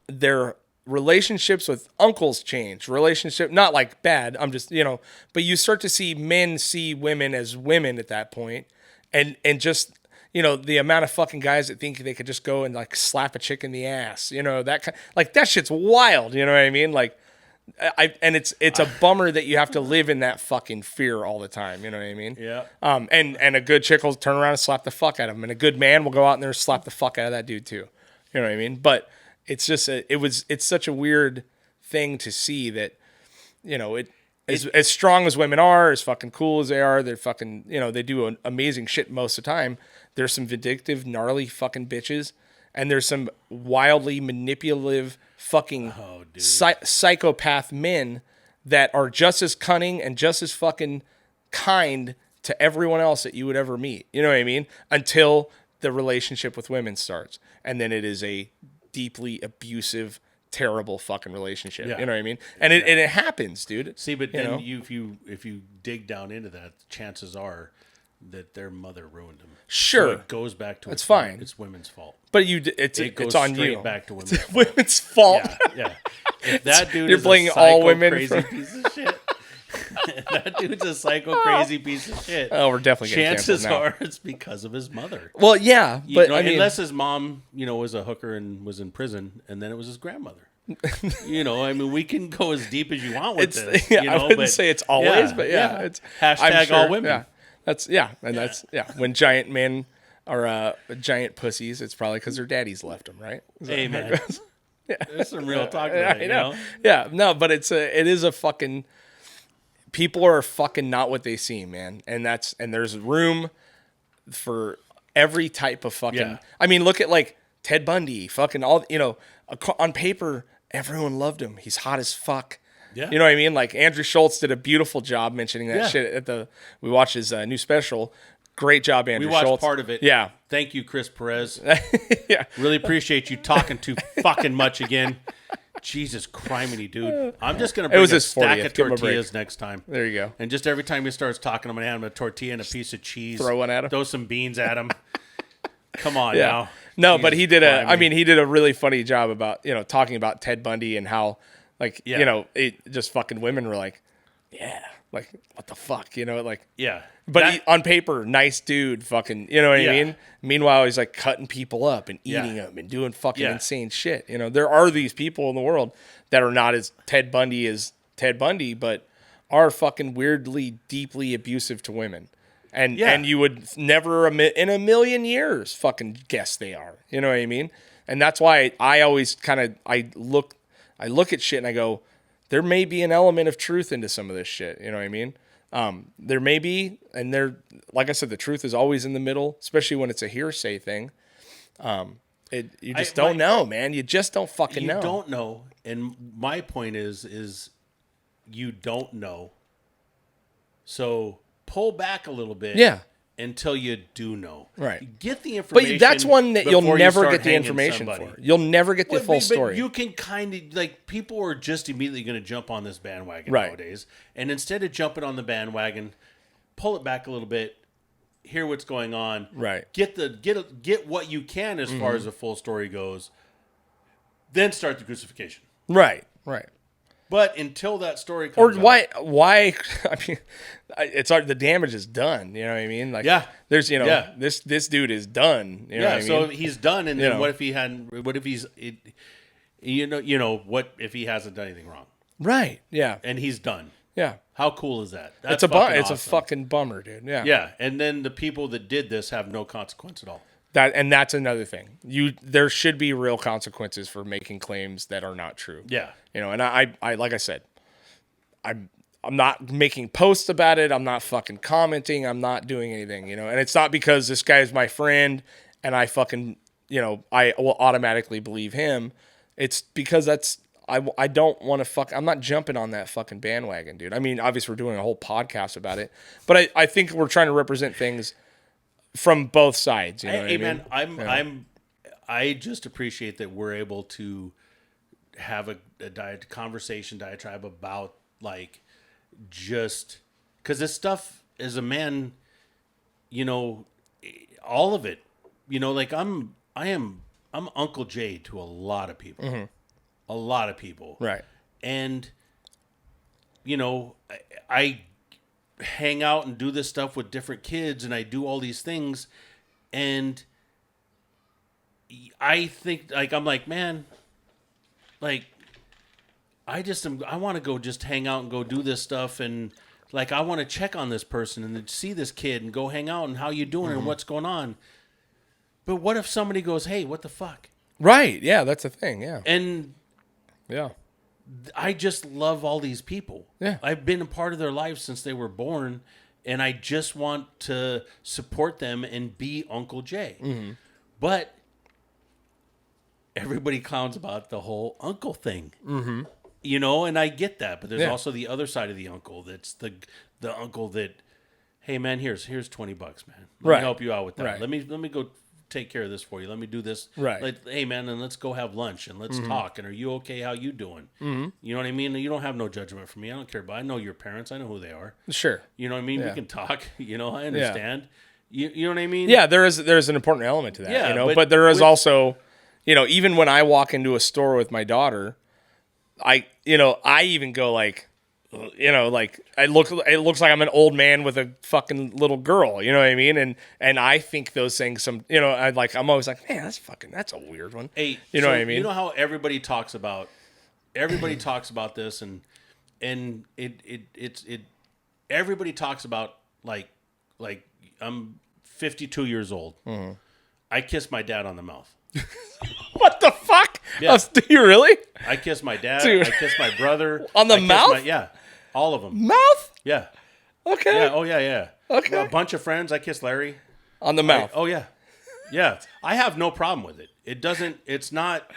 their relationships with uncles change. Not like bad. I'm just, you know, but you start to see men see women as women at that point, and just, you know, the amount of fucking guys that think they could just go and like slap a chick in the ass, you know, that kind, like that shit's wild. You know what I mean? Like, it's a bummer that you have to live in that fucking fear all the time. You know what I mean? Yeah. And a good chick will turn around and slap the fuck out of him, and a good man will go out there and slap the fuck out of that dude too. You know what I mean? But it's just it's such a weird thing to see that, you know, as strong as women are, as fucking cool as they are, they're fucking, you know, they do amazing shit most of the time. There's some vindictive, gnarly fucking bitches, and there's some wildly manipulative fucking psychopath men that are just as cunning and just as fucking kind to everyone else that you would ever meet. You know what I mean? Until the relationship with women starts, and then it is a deeply abusive, terrible fucking relationship. Yeah. You know what I mean? And it happens, dude. See, but You then know? if you dig down into that, chances are that their mother ruined them. Sure. So it goes back to That's fine. It's women's fault. But it's on straight you. back to women's It's fault. women's fault. Yeah. If that dude You're is blaming a all psycho women crazy for- piece of shit. That dude's a psycho crazy piece of shit. Oh, we're definitely getting Chances canceled now. are it's because of his mother. Well, yeah, You but know, I mean, unless his mom, you know, was a hooker and was in prison, and then it was his grandmother. You know, I mean, we can go as deep as you want with this. Yeah, You I know, wouldn't but say it's always, but yeah, it's hashtag I'm sure, all women. Yeah, that's when giant men are giant pussies, it's probably because their daddies left them, right? Is that Hey how it man, goes? there's some real talk Yeah, about I it. You know. know, Yeah, no, but it is a fucking. People are fucking not what they seem, man, and there's room for every type of fucking. Yeah. I mean, look at like Ted Bundy, fucking all, you know, on paper, everyone loved him. He's hot as fuck. Yeah. You know what I mean? Like Andrew Schultz did a beautiful job mentioning that Yeah. shit we watched his new special. Great job, Andrew We watched Schultz. part of it. Yeah. Thank you, Chris Perez. Yeah. Really appreciate you talking too fucking much again. Jesus criminy, dude. I'm just going to bring was a his stack 40th. of Give him a tortillas next time. There you go. And just every time he starts talking, I'm going to hand him a tortilla and a piece of cheese. Throw one at him. Throw some beans at him. Come on Yeah. now. No, Jesus but he did criminy. he did a really funny job about, talking about Ted Bundy and how, like, Yeah. it just fucking women were like, yeah, like, what the fuck, like. Yeah. But on paper, nice dude, fucking, you know what I mean? Meanwhile, he's like cutting people up and eating them and doing fucking insane shit. There are these people in the world that are not as Ted Bundy, but are fucking weirdly, deeply abusive to women. And you would never in a million years fucking guess they are. You know what I mean? And that's why I always I look at shit and I go, there may be an element of truth into some of this shit. You know what I mean? There may be, and like I said, the truth is always in the middle, especially when it's a hearsay thing. You just don't know, man. You just don't fucking know. You don't know. And my point is you don't know. So pull back a little bit. Yeah. Until you do know. Right. Get the information. But that's one that you'll before you never start get the hanging information somebody. for. You'll never get the full story. You can kind of, like, people are just immediately going to jump on this bandwagon Right. nowadays. And instead of jumping on the bandwagon, pull it back a little bit, hear what's going on. Right. Get what you can as far as the full story goes. Then start the crucifixion. Right. But until that story Or comes why? I mean, it's the damage is done. You know what I mean? Like, there's, this dude is done. You know what I mean? So he's done, and then what if he hadn't? What if he's, what if he hasn't done anything wrong? Right. Yeah. And he's done. Yeah. How cool is that? It's a fucking bummer, dude. Yeah. Yeah. And then the people that did this have no consequence at all. That's another thing. There should be real consequences for making claims that are not true. Yeah. And I like I said, I'm not making posts about it. I'm not fucking commenting. I'm not doing anything, and it's not because this guy is my friend and I fucking, I will automatically believe him. It's because I don't want to I'm not jumping on that fucking bandwagon, dude. I mean, obviously we're doing a whole podcast about it, but I think we're trying to represent things from both sides. You know what I mean? I just appreciate that we're able to have a diatribe about, like, just because this stuff as a man, all of it, like I'm Uncle Jay to a lot of people, a lot of people. Right. And, I hang out and do this stuff with different kids and I do all these things. And I think, like, I'm like, man, like, I want to go just hang out and go do this stuff. And, like, I want to check on this person and see this kid and go hang out and how you doing and what's going on. But what if somebody goes, hey, what the fuck? Right. Yeah, that's the thing. Yeah. And yeah, I just love all these people. Yeah. I've been a part of their lives since they were born, and I just want to support them and be Uncle Jay. Mm-hmm. But everybody clowns about the whole uncle thing. Mm-hmm. And I get that, but there's also the other side of the uncle. That's the uncle that, hey man, here's $20, man. Let me help you out with that. Right. Let me go take care of this for you. Let me do this. Right. Hey man, and let's go have lunch and let's talk. And are you okay? How you doing? Mm-hmm. You know what I mean? You don't have no judgment for me. I don't care about. I know your parents. I know who they are. Sure. You know what I mean? We can talk. I understand. You know what I mean? Yeah, there's an important element to that. Yeah, but there is also, even when I walk into a store with my daughter, I even go like, like it looks like I'm an old man with a fucking little girl, you know what I mean? And I think those things, I'm always like, man, that's a weird one. Hey, you know what I mean? You know how everybody talks about this and it's everybody talks about like I'm 52 years old. Mm-hmm. I kissed my dad on the mouth. What the fuck? Yeah. Do you really? I kissed my dad. Dude. I kissed my brother. On the mouth? Yeah. All of them. Mouth? Yeah. Okay. Yeah. Oh, yeah. Okay. A bunch of friends. I kissed Larry. On the mouth? Oh, yeah. Yeah. I have no problem with it. It's not,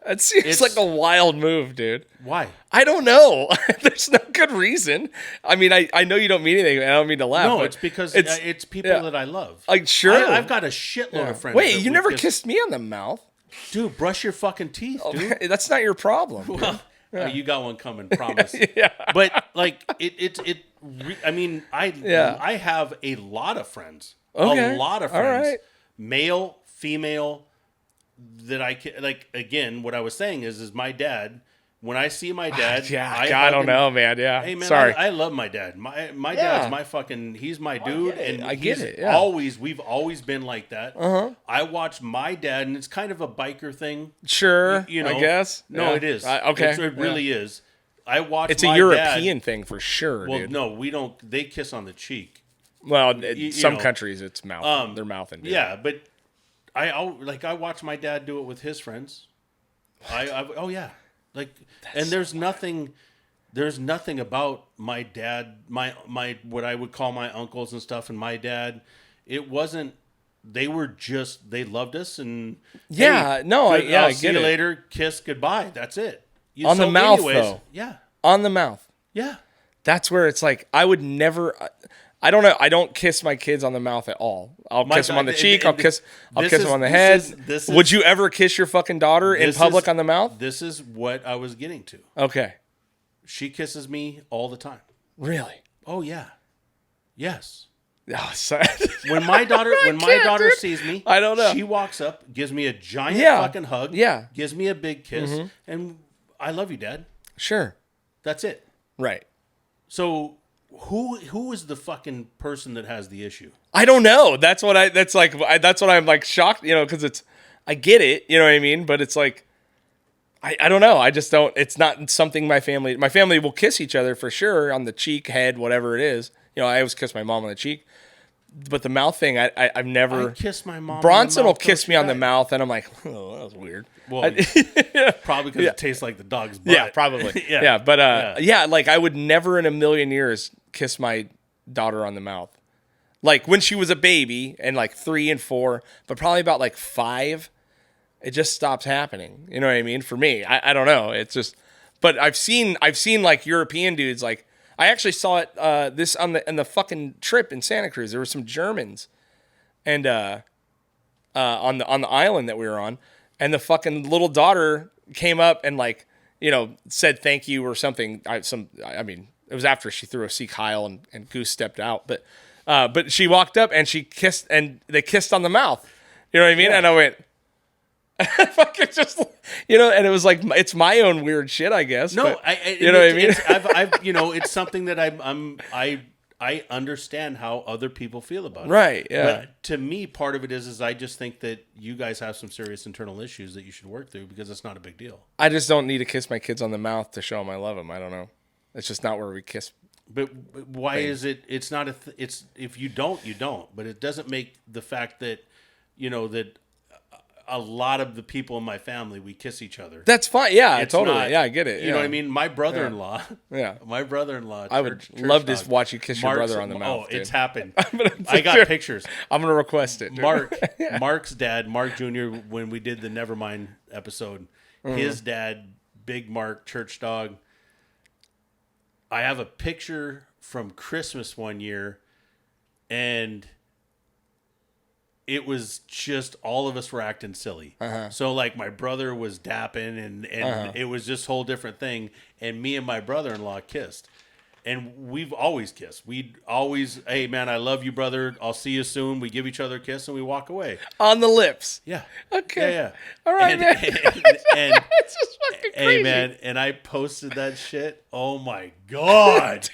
It seems like a wild move, dude. Why? I don't know. There's no good reason. I mean, I know you don't mean anything. I don't mean to laugh. No, but it's because it's people that I love. Like, sure. I've got a shitload of friends. Wait, you never kissed me on the mouth? Dude, brush your fucking teeth, dude. That's not your problem. Well, you got one coming, promise. Yeah. But like I have a lot of friends. Okay. A lot of friends. All right. Male, female, that I can, like, again, what I was saying is my dad, when I see my dad, I don't know, man. Yeah. Hey man, Sorry. I love my dad. My dad's my fucking, he's my dude. I get it. Yeah. We've always been like that. I watch my dad, and it's kind of a biker thing. Sure. You know, I guess. No, it is. Okay. It really is. I watch It's my a European dad, thing for sure, well, dude. no, we don't, they kiss on the cheek. Well, some know. countries it's mouth. Their mouth and yeah, but I watch my dad do it with his friends. Oh yeah, like, and there's nothing about my dad, my what I would call my uncles and stuff, and my dad. It wasn't. They loved us, and yeah, hey, I get see you later, kiss, goodbye. That's it. On the mouth, though. Yeah, on the mouth. Yeah, that's where it's like I would never. I don't know. I don't kiss my kids on the mouth at all. I'll kiss them on the cheek. I'll kiss them on the head. Would you ever kiss your fucking daughter in public on the mouth? This is what I was getting to. Okay. She kisses me all the time. Really? Oh yeah. Yes. Oh, sorry. When my daughter sees me, I don't know. She walks up, gives me a giant fucking hug. Yeah. Gives me a big kiss, and I love you, Dad. Sure. That's it. Right. So who is the fucking person that has the issue? I don't know. That's what I'm like shocked, because I get it, you know what I mean? But it's like, I don't know. I just don't, it's not something my family will kiss each other for sure on the cheek, head, whatever it is. I always kiss my mom on the cheek, but the mouth thing, I've never. I kiss my mom. Bronson will kiss me on the mouth, and I'm like, oh, that was weird. Well, probably because it tastes like the dog's butt. Yeah, probably. yeah. But like I would never in a million years kiss my daughter on the mouth. Like when she was a baby and like 3 and 4, but probably about like 5, it just stops happening. You know what I mean? For me, I don't know. It's just, but I've seen like European dudes. Like I actually saw it on the fucking trip in Santa Cruz. There were some Germans, and on the island that we were on, and the fucking little daughter came up and like said thank you or something. I mean, it was after she threw a Sikh Heil and Goose stepped out, but she walked up and she kissed, and they kissed on the mouth. You know what I mean? Yeah. And I went, fucking just, and it was like, it's my own weird shit, I guess. No, but, what I mean? It's something that I understand how other people feel about it. Right. Yeah. But to me, part of it is I just think that you guys have some serious internal issues that you should work through, because it's not a big deal. I just don't need to kiss my kids on the mouth to show them I love them. I don't know. It's just not where we kiss. But why is it? It's not it's if you don't, you don't. But it doesn't make the fact that that a lot of the people in my family, we kiss each other. That's fine. Yeah, it's totally. Not, yeah, I get it. You know what I mean? My brother-in-law. Yeah. My brother-in-law. I would love to watch you kiss your brother on the mouth. Oh, dude. It's happened. I got pictures. I'm gonna request it. Mark's dad, Mark Jr. When we did the Nevermind episode, his dad, Big Mark, church dog. I have a picture from Christmas one year, and it was just all of us were acting silly. So like my brother was dapping, and it was this whole different thing. And me and my brother-in-law kissed, and we've always kissed. We'd always, hey man, I love you, brother. I'll see you soon. We give each other a kiss and we walk away on the lips. Yeah. Okay. Yeah. All right, man. And it's just fucking crazy. Hey man, and I posted that shit. Oh my god.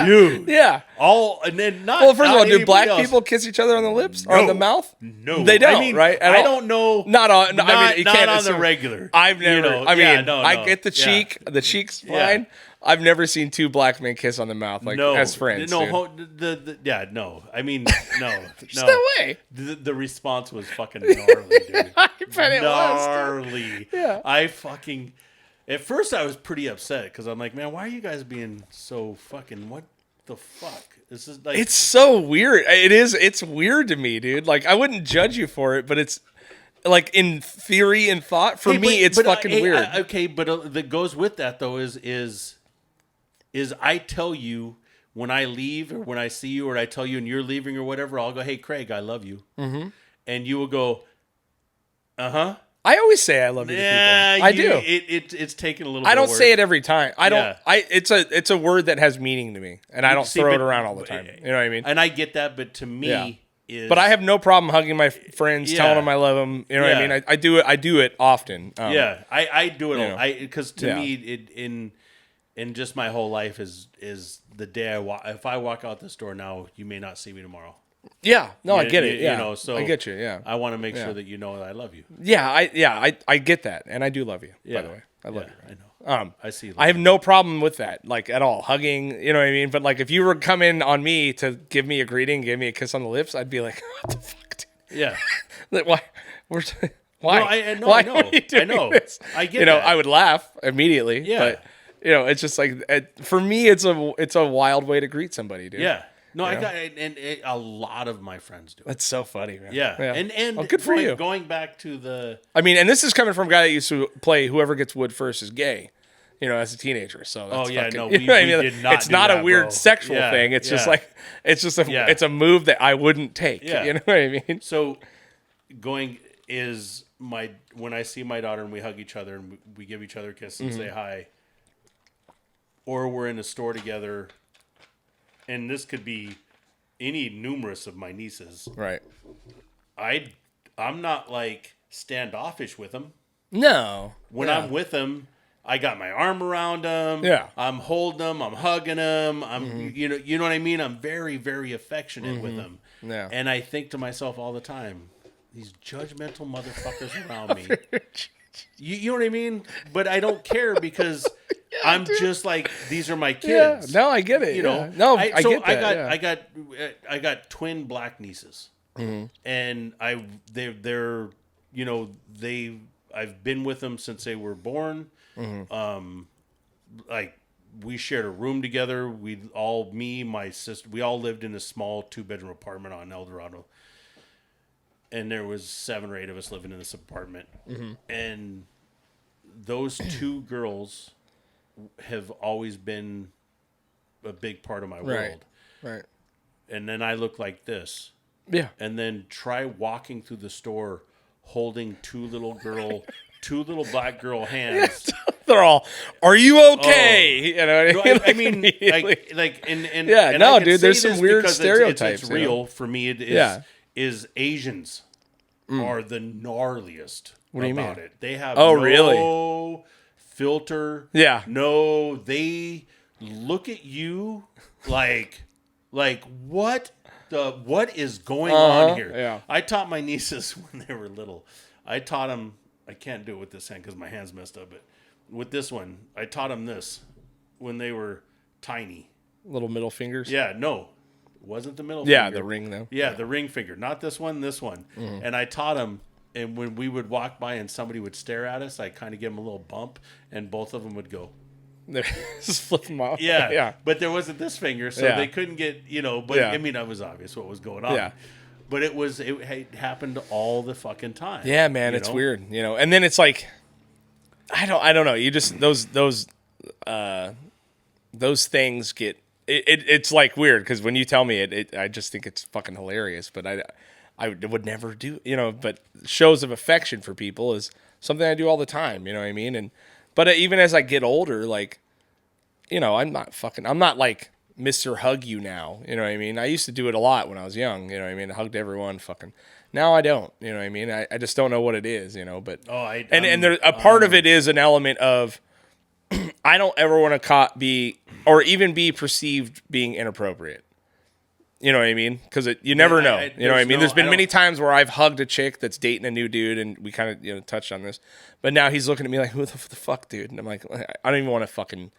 Dude. Yeah. And then not. Well, first of all, do black else. people kiss each other on the lips or on the mouth? No, they don't. Right? I don't know. Not on. No, I mean, you not can't on assume. the regular. I've never. I get the cheek. Yeah. The cheek's fine. Yeah. I've never seen 2 black men kiss on the mouth as friends. No, no. I mean, no. There's no way. The response was fucking gnarly, dude. I bet it gnarly. Yeah. At first, I was pretty upset because I'm like, man, why are you guys being so fucking, what the fuck? This is like, it's so weird. It is. It's weird to me, dude. Like, I wouldn't judge you for it, but it's like in theory and thought. For me, it's fucking weird. Okay, but that goes with that though is I tell you when I leave or when I see you or I tell you and you're leaving or whatever, I'll go, hey Craig, I love you, and you will go, I always say I love you to people. I do. It's taken a little. I bit don't of work. say it every time. I don't. Yeah. It's a word that has meaning to me, and I don't throw it around all the time. You know what I mean? And I get that, but to me, but I have no problem hugging my friends, telling them I love them. You know what I mean? I do it. I do it often. I do it. You know. Because to me, in just my whole life is the day I walk. If I walk out this door now, you may not see me tomorrow. Yeah, no, I get it. Yeah, you know, so I get you. Yeah, I want to make sure that you know that I love you. Yeah, I get that, and I do love you. By the way, I love you. I know. I see. I have no problem with that, like at all. Hugging, you know what I mean. But like, if you were coming on me to give me a greeting, give me a kiss on the lips, I'd be like, what the fuck, dude? Yeah. Like, why? Why? I know. I know. This? I get. You know, that. I would laugh immediately. Yeah. But you know, it's just like for me, it's a wild way to greet somebody, dude. Yeah. No, I got, and a lot of my friends do it. That's so funny, man. Yeah. And good for you. Going back to the, I mean, and this is coming from a guy that used to play whoever gets wood first is gay, you know, as a teenager. So that's we did not. It's not that, a weird bro. sexual thing. It's just like it's a move that I wouldn't take. Yeah. You know what I mean? So when I see my daughter and we hug each other and we give each other a kiss and say hi, or we're in a store together, and this could be any numerous of my nieces. Right. I'm not like standoffish with them. No. When I'm with them, I got my arm around them. Yeah. I'm holding them. I'm hugging them. I'm you know what I mean. I'm very, very affectionate with them. Yeah. And I think to myself all the time, these judgmental motherfuckers around me. You know what I mean? But I don't care because I'm just like, these are my kids. Yeah. No, I get it. You know, no, I get that. I got twin black nieces, and they're you know I've been with them since they were born. Like we shared a room together. My sister, we all lived in a small 2-bedroom apartment on El Dorado. And there was 7 or 8 of us living in this apartment. And those 2 girls have always been a big part of my world. Right. And then I look like this. Yeah. And then try walking through the store holding 2 little black girl hands. They're all, are you okay? You know what I mean? I mean, and yeah, and no, I can dude, there's say some this weird because stereotypes. It's real for me. It is is Asians are the gnarliest about it. They have no filter. Yeah. No, they look at you like what is going on here? Yeah. I taught my nieces when they were little. I taught them. I can't do it with this hand because my hand's messed up. But with this one, I taught them this when they were tiny. Little middle fingers. Yeah, no. Wasn't the middle Yeah, finger. the ring though. Yeah, the ring finger. Not this one, this one. And I taught them, and when we would walk by and somebody would stare at us, I'd kind of give them a little bump, and both of them would go. Just flip them off. Yeah. Yeah. But there wasn't this finger, so they couldn't get, but I mean, it was obvious what was going on. Yeah. But it happened all the fucking time. Yeah, man, it's weird, And then it's like, I don't know. You just those things get it's like weird because when you tell me it, I just think it's fucking hilarious. But I would never do, But shows of affection for people is something I do all the time. You know what I mean? But even as I get older, like, I'm not like Mr. Hug You now. You know what I mean? I used to do it a lot when I was young. You know what I mean? I hugged everyone. Fucking. Now I don't. You know what I mean? I just don't know what it is. But and there a part of it is an element of I don't ever want to be or even be perceived being inappropriate. You know what I mean? Because you never know. You know what I mean? There's been many times where I've hugged a chick that's dating a new dude, and we kind of touched on this. But now he's looking at me like, "Who the fuck, dude?" And I'm like, I don't even want to fucking.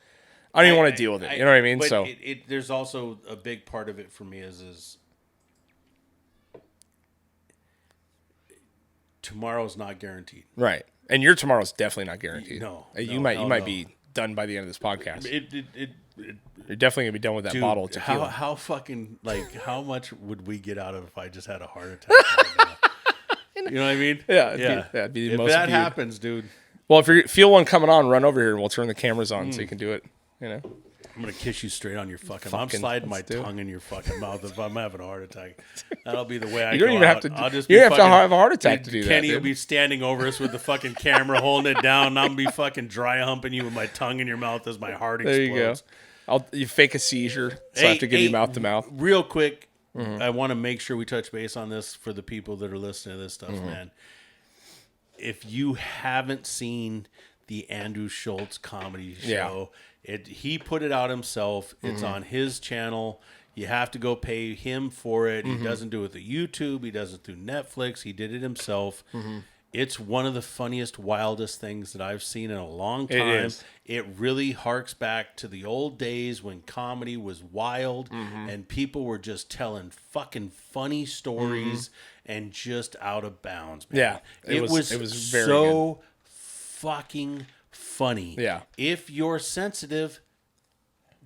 I don't even want to deal with it. You know what I mean? But so there's also a big part of it for me is tomorrow's not guaranteed. Right, and your tomorrow's definitely not guaranteed. You might be done by the end of this podcast. You're definitely gonna be done with that bottle of tequila. How fucking how much would we get out of if I just had a heart attack right now? You know what I mean? Yeah, it'd be the if most that viewed. happens, dude, Well, if you feel one coming on, run over here and we'll turn the cameras on so you can do it. You know, I'm gonna kiss you straight on your fucking. I'm sliding my tongue in your fucking mouth if I'm having a heart attack. That'll be the way I. You don't go even out. have to. I'll just You don't be have to fucking- have a heart attack to do that. Kenny will dude. be standing over us with the fucking camera, holding it down. And I'm gonna be fucking dry humping you with my tongue in your mouth as my heart There explodes. you go. You fake a seizure, so I have to give you mouth to mouth. Real quick, I want to make sure we touch base on this for the people that are listening to this stuff, man. If you haven't seen the Andrew Schultz comedy show, he put it out himself. It's on his channel. You have to go pay him for it. He doesn't do it through YouTube. He does it through Netflix. He did it himself. It's one of the funniest, wildest things that I've seen in a long time. It is. It really harks back to the old days when comedy was wild and people were just telling fucking funny stories and just out of bounds, man. Yeah, it was very so fucking funny. Yeah. If you're sensitive,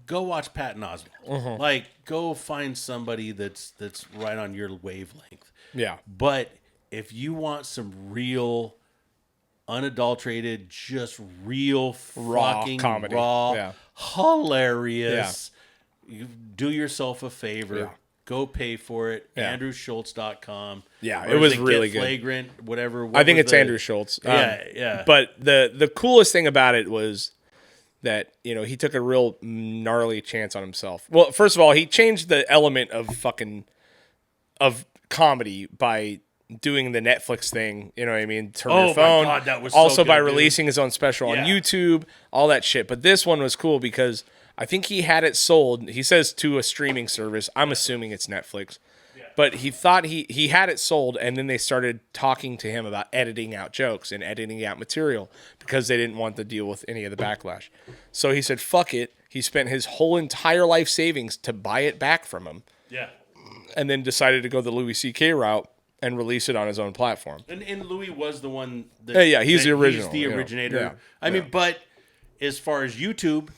go watch Patton Oswalt. Like, go find somebody that's right on your wavelength. Yeah. But if you want some real, unadulterated, just real Raw fucking comedy. raw, Yeah. hilarious, you do yourself a favor. Yeah. Go pay for it. Yeah. AndrewSchultz.com. Yeah, Or it was is really Get good. Flagrant, whatever. I think it's Andrew Schultz. Yeah. But the coolest thing about it was that, you know, he took a real gnarly chance on himself. Well, first of all, he changed the element of comedy by doing the Netflix thing, you know what I mean? Turn your my phone. God, that was so also by good, dude. releasing his own special on Yeah. YouTube, all that shit. But this one was cool because I think he had it sold. He says to a streaming service. I'm assuming it's Netflix. But he thought he had it sold, and then they started talking to him about editing out jokes and editing out material because they didn't want to deal with any of the backlash. So he said, fuck it. He spent his whole entire life savings to buy it back from him, Yeah. and then decided to go the Louis C.K. route and release it on his own platform. And Louis was the one that... He's the original. He's the originator. Yeah. I mean, but as far as YouTube...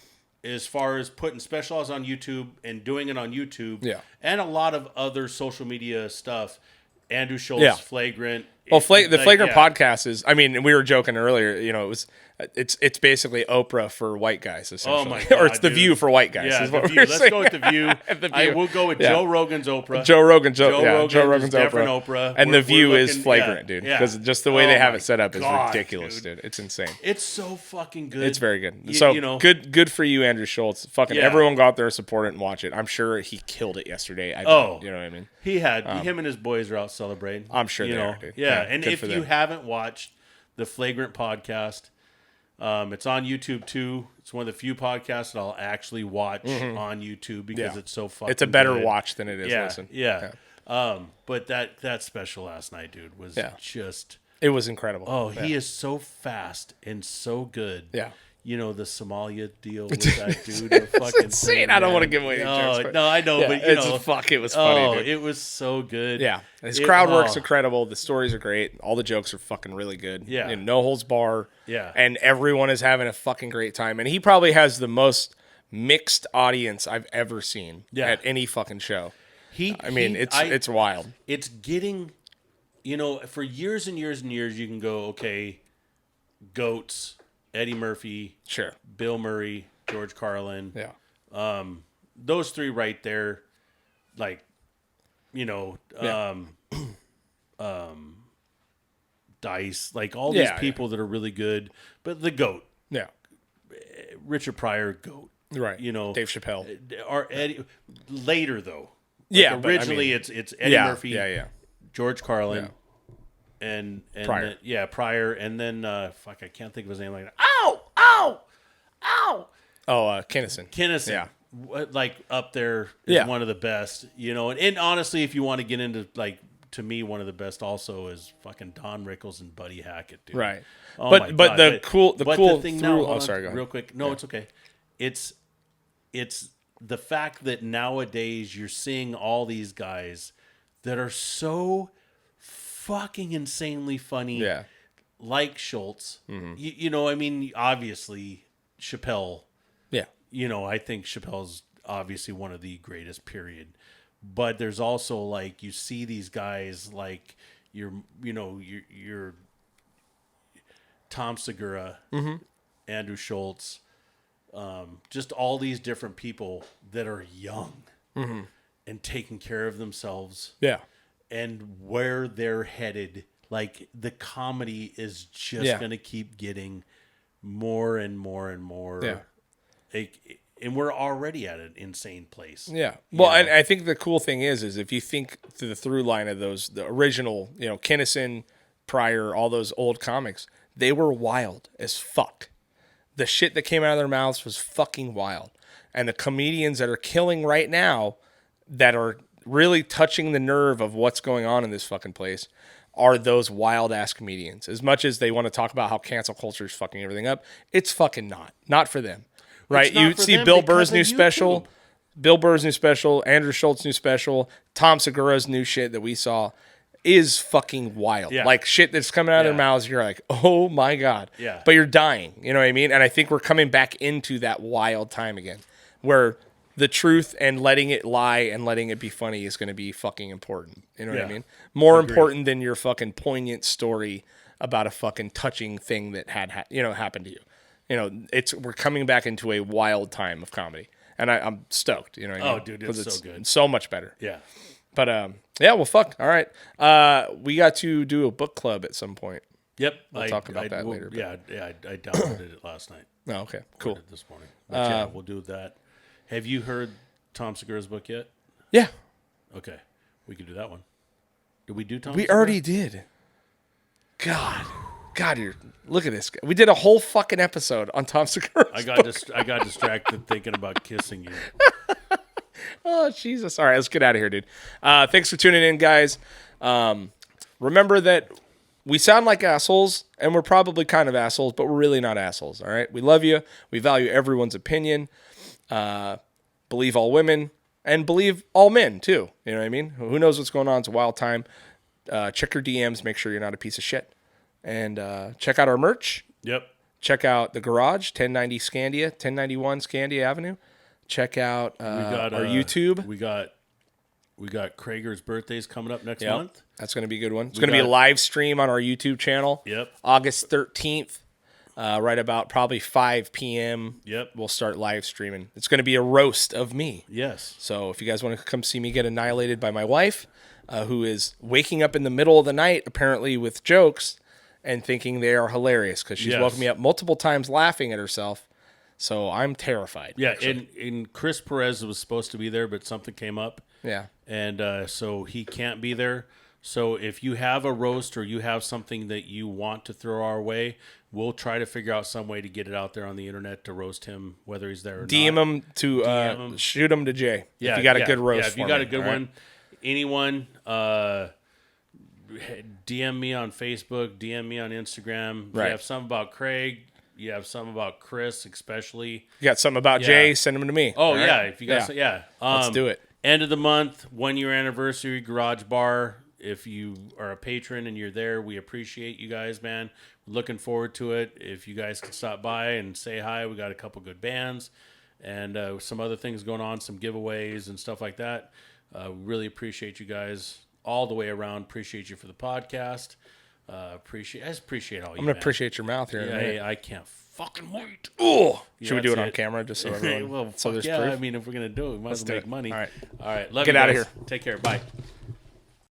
As far as putting specials on YouTube and doing it on YouTube, and a lot of other social media stuff, Andrew Schultz, Flagrant. Well, the Flagrant podcast is. I mean, we were joking earlier. You know, it's basically Oprah for white guys, essentially. Oh my God, or it's The dude. View for white guys. Yeah, is The what View. we're Let's saying. go with The View. The I View. will go with Yeah. Joe Rogan's Oprah. Joe Rogan's Rogan's different Oprah. And The View we're is looking- Flagrant, dude. yeah. Because just the way they have my it set up is God, ridiculous, dude. It's insane. It's so fucking good. It's very good. You- So you know, good for you, Andrew Schultz. Fucking Yeah. everyone go out there, support it, and watch it. I'm sure he killed it yesterday. You know what I mean? He had him and his boys are out celebrating. I'm sure you they know. are, dude. Yeah, Yeah, and good if for you them. haven't watched the Flagrant podcast, it's on YouTube too. It's one of the few podcasts that I'll actually watch on YouTube because it's so fucking. It's a better good. watch than it is listen. Yeah. But that special last night, dude, was just. It was incredible. Oh, he is so fast and so good. Yeah. You know, the Somalia deal with that dude. The fucking insane. thing, I don't man. want to give away any jokes. But No, I know, yeah, but you it's know. it was funny, dude. It was so good. Yeah. His It- crowd work's oh. incredible. The stories are great. All the jokes are fucking really good. Yeah. And no holds bar. Yeah. And everyone is having a fucking great time. And he probably has the most mixed audience I've ever seen at any fucking show. It's wild. It's getting, you know, for years and years and years, you can go, okay, Goats, Eddie Murphy, Sure. Bill Murray, George Carlin. Yeah. Those three right there, like, you know, Dice, like all these people that are really good. But the GOAT, Yeah. Richard Pryor, GOAT. Right. You know, Dave Chappelle. Or Eddie, later though. Yeah, Like but I originally mean- it's Eddie Murphy, Yeah. George Carlin, and Pryor. Then, Pryor, and then I can't think of his name like that. Oh, Kinnison. Kinnison. Yeah. Like up there is Yeah. one of the best, you know. And honestly, if you want to get into like, to me, one of the best also is fucking Don Rickles and Buddy Hackett, dude. Right. Oh my but God. the cool thing through, now, hold on, sorry, go ahead. real quick. No, it's okay. It's the fact that nowadays you're seeing all these guys that are so fucking insanely funny. Yeah. Like Schultz. Mm-hmm. You know, I mean, obviously Chappelle. Yeah. You know, I think Chappelle's obviously one of the greatest, period. But there's also, like, you see these guys, like, your Tom Segura, Andrew Schultz, just all these different people that are young and taking care of themselves. Yeah. And where they're headed, like the comedy is just going to keep getting more and more and more. Yeah. And we're already at an insane place. Yeah. Well, and I think the cool thing is if you think through the through line of the original, Kinnison, Pryor, all those old comics, they were wild as fuck. The shit that came out of their mouths was fucking wild. And the comedians that are killing right now that are really touching the nerve of what's going on in this fucking place are those wild ass comedians. As much as they want to talk about how cancel culture is fucking everything up, it's fucking not for them. Right? You see Bill Burr's new special, Andrew Schultz's new special, Tom Segura's new shit that we saw is fucking wild. Yeah. Like shit that's coming out of their mouths, you're like, oh my God. Yeah. But you're dying. You know what I mean? And I think we're coming back into that wild time again where the truth and letting it lie and letting it be funny is going to be fucking important. You know what I mean? More important than your fucking poignant story about a fucking touching thing that had happened to you. We're coming back into a wild time of comedy, and I'm stoked. You know what I mean? Oh, dude, it's so good, so much better. Yeah. But well, fuck. All right, we got to do a book club at some point. Yep, we'll talk about that later. Yeah, I downloaded it last night. Oh, okay, cool. This morning, but we'll do that. Have you heard Tom Segura's book yet? Yeah. Okay, we can do that one. Did we do Tom? We already did. God, look at this guy. We did a whole fucking episode on Tom Segura's book. I got distracted thinking about kissing you. Oh, Jesus. All right, let's get out of here, dude. Thanks for tuning in, guys. Remember that we sound like assholes, and we're probably kind of assholes, but we're really not assholes, all right? We love you. We value everyone's opinion. Believe all women, and believe all men, too. You know what I mean? Who knows what's going on? It's a wild time. Check your DMs. Make sure you're not a piece of shit. And check out our merch. Yep. Check out the garage, 1091 Scandia Avenue. Check out our YouTube. We got Krager's birthday's coming up next month. That's going to be a good one. It's going to be a live stream on our YouTube channel. Yep. August 13th, right about probably 5 p.m. Yep. We'll start live streaming. It's going to be a roast of me. Yes. So if you guys want to come see me get annihilated by my wife, who is waking up in the middle of the night apparently with jokes and thinking they are hilarious because she's woken me up multiple times laughing at herself. So I'm terrified. Yeah, and Chris Perez was supposed to be there, but something came up. Yeah. And so he can't be there. So if you have a roast or you have something that you want to throw our way, we'll try to figure out some way to get it out there on the internet to roast him, whether he's there or DM not. Him to DM him. Shoot him to Jay. Yeah, if you got a good roast. Yeah, if you got a good one, anyone, DM me on Facebook, DM me on Instagram. If you have something about Craig, you have something about Chris, especially. You got something about Jay, send them to me. Oh, yeah. If you got let's do it. End of the month, 1 year anniversary, Garage Bar. If you are a patron and you're there, we appreciate you guys, man. Looking forward to it. If you guys could stop by and say hi, we got a couple good bands and some other things going on, some giveaways and stuff like that. Really appreciate you guys all the way around. Appreciate you for the podcast. I just appreciate all you. I'm gonna appreciate your mouth here. Yeah, I can't fucking wait. Oh, should we do it on camera just so everyone? Well, so there's proof? I mean, if we're gonna do it, we might as well make money. All right. Love you guys. Get out of here. Take care. Bye.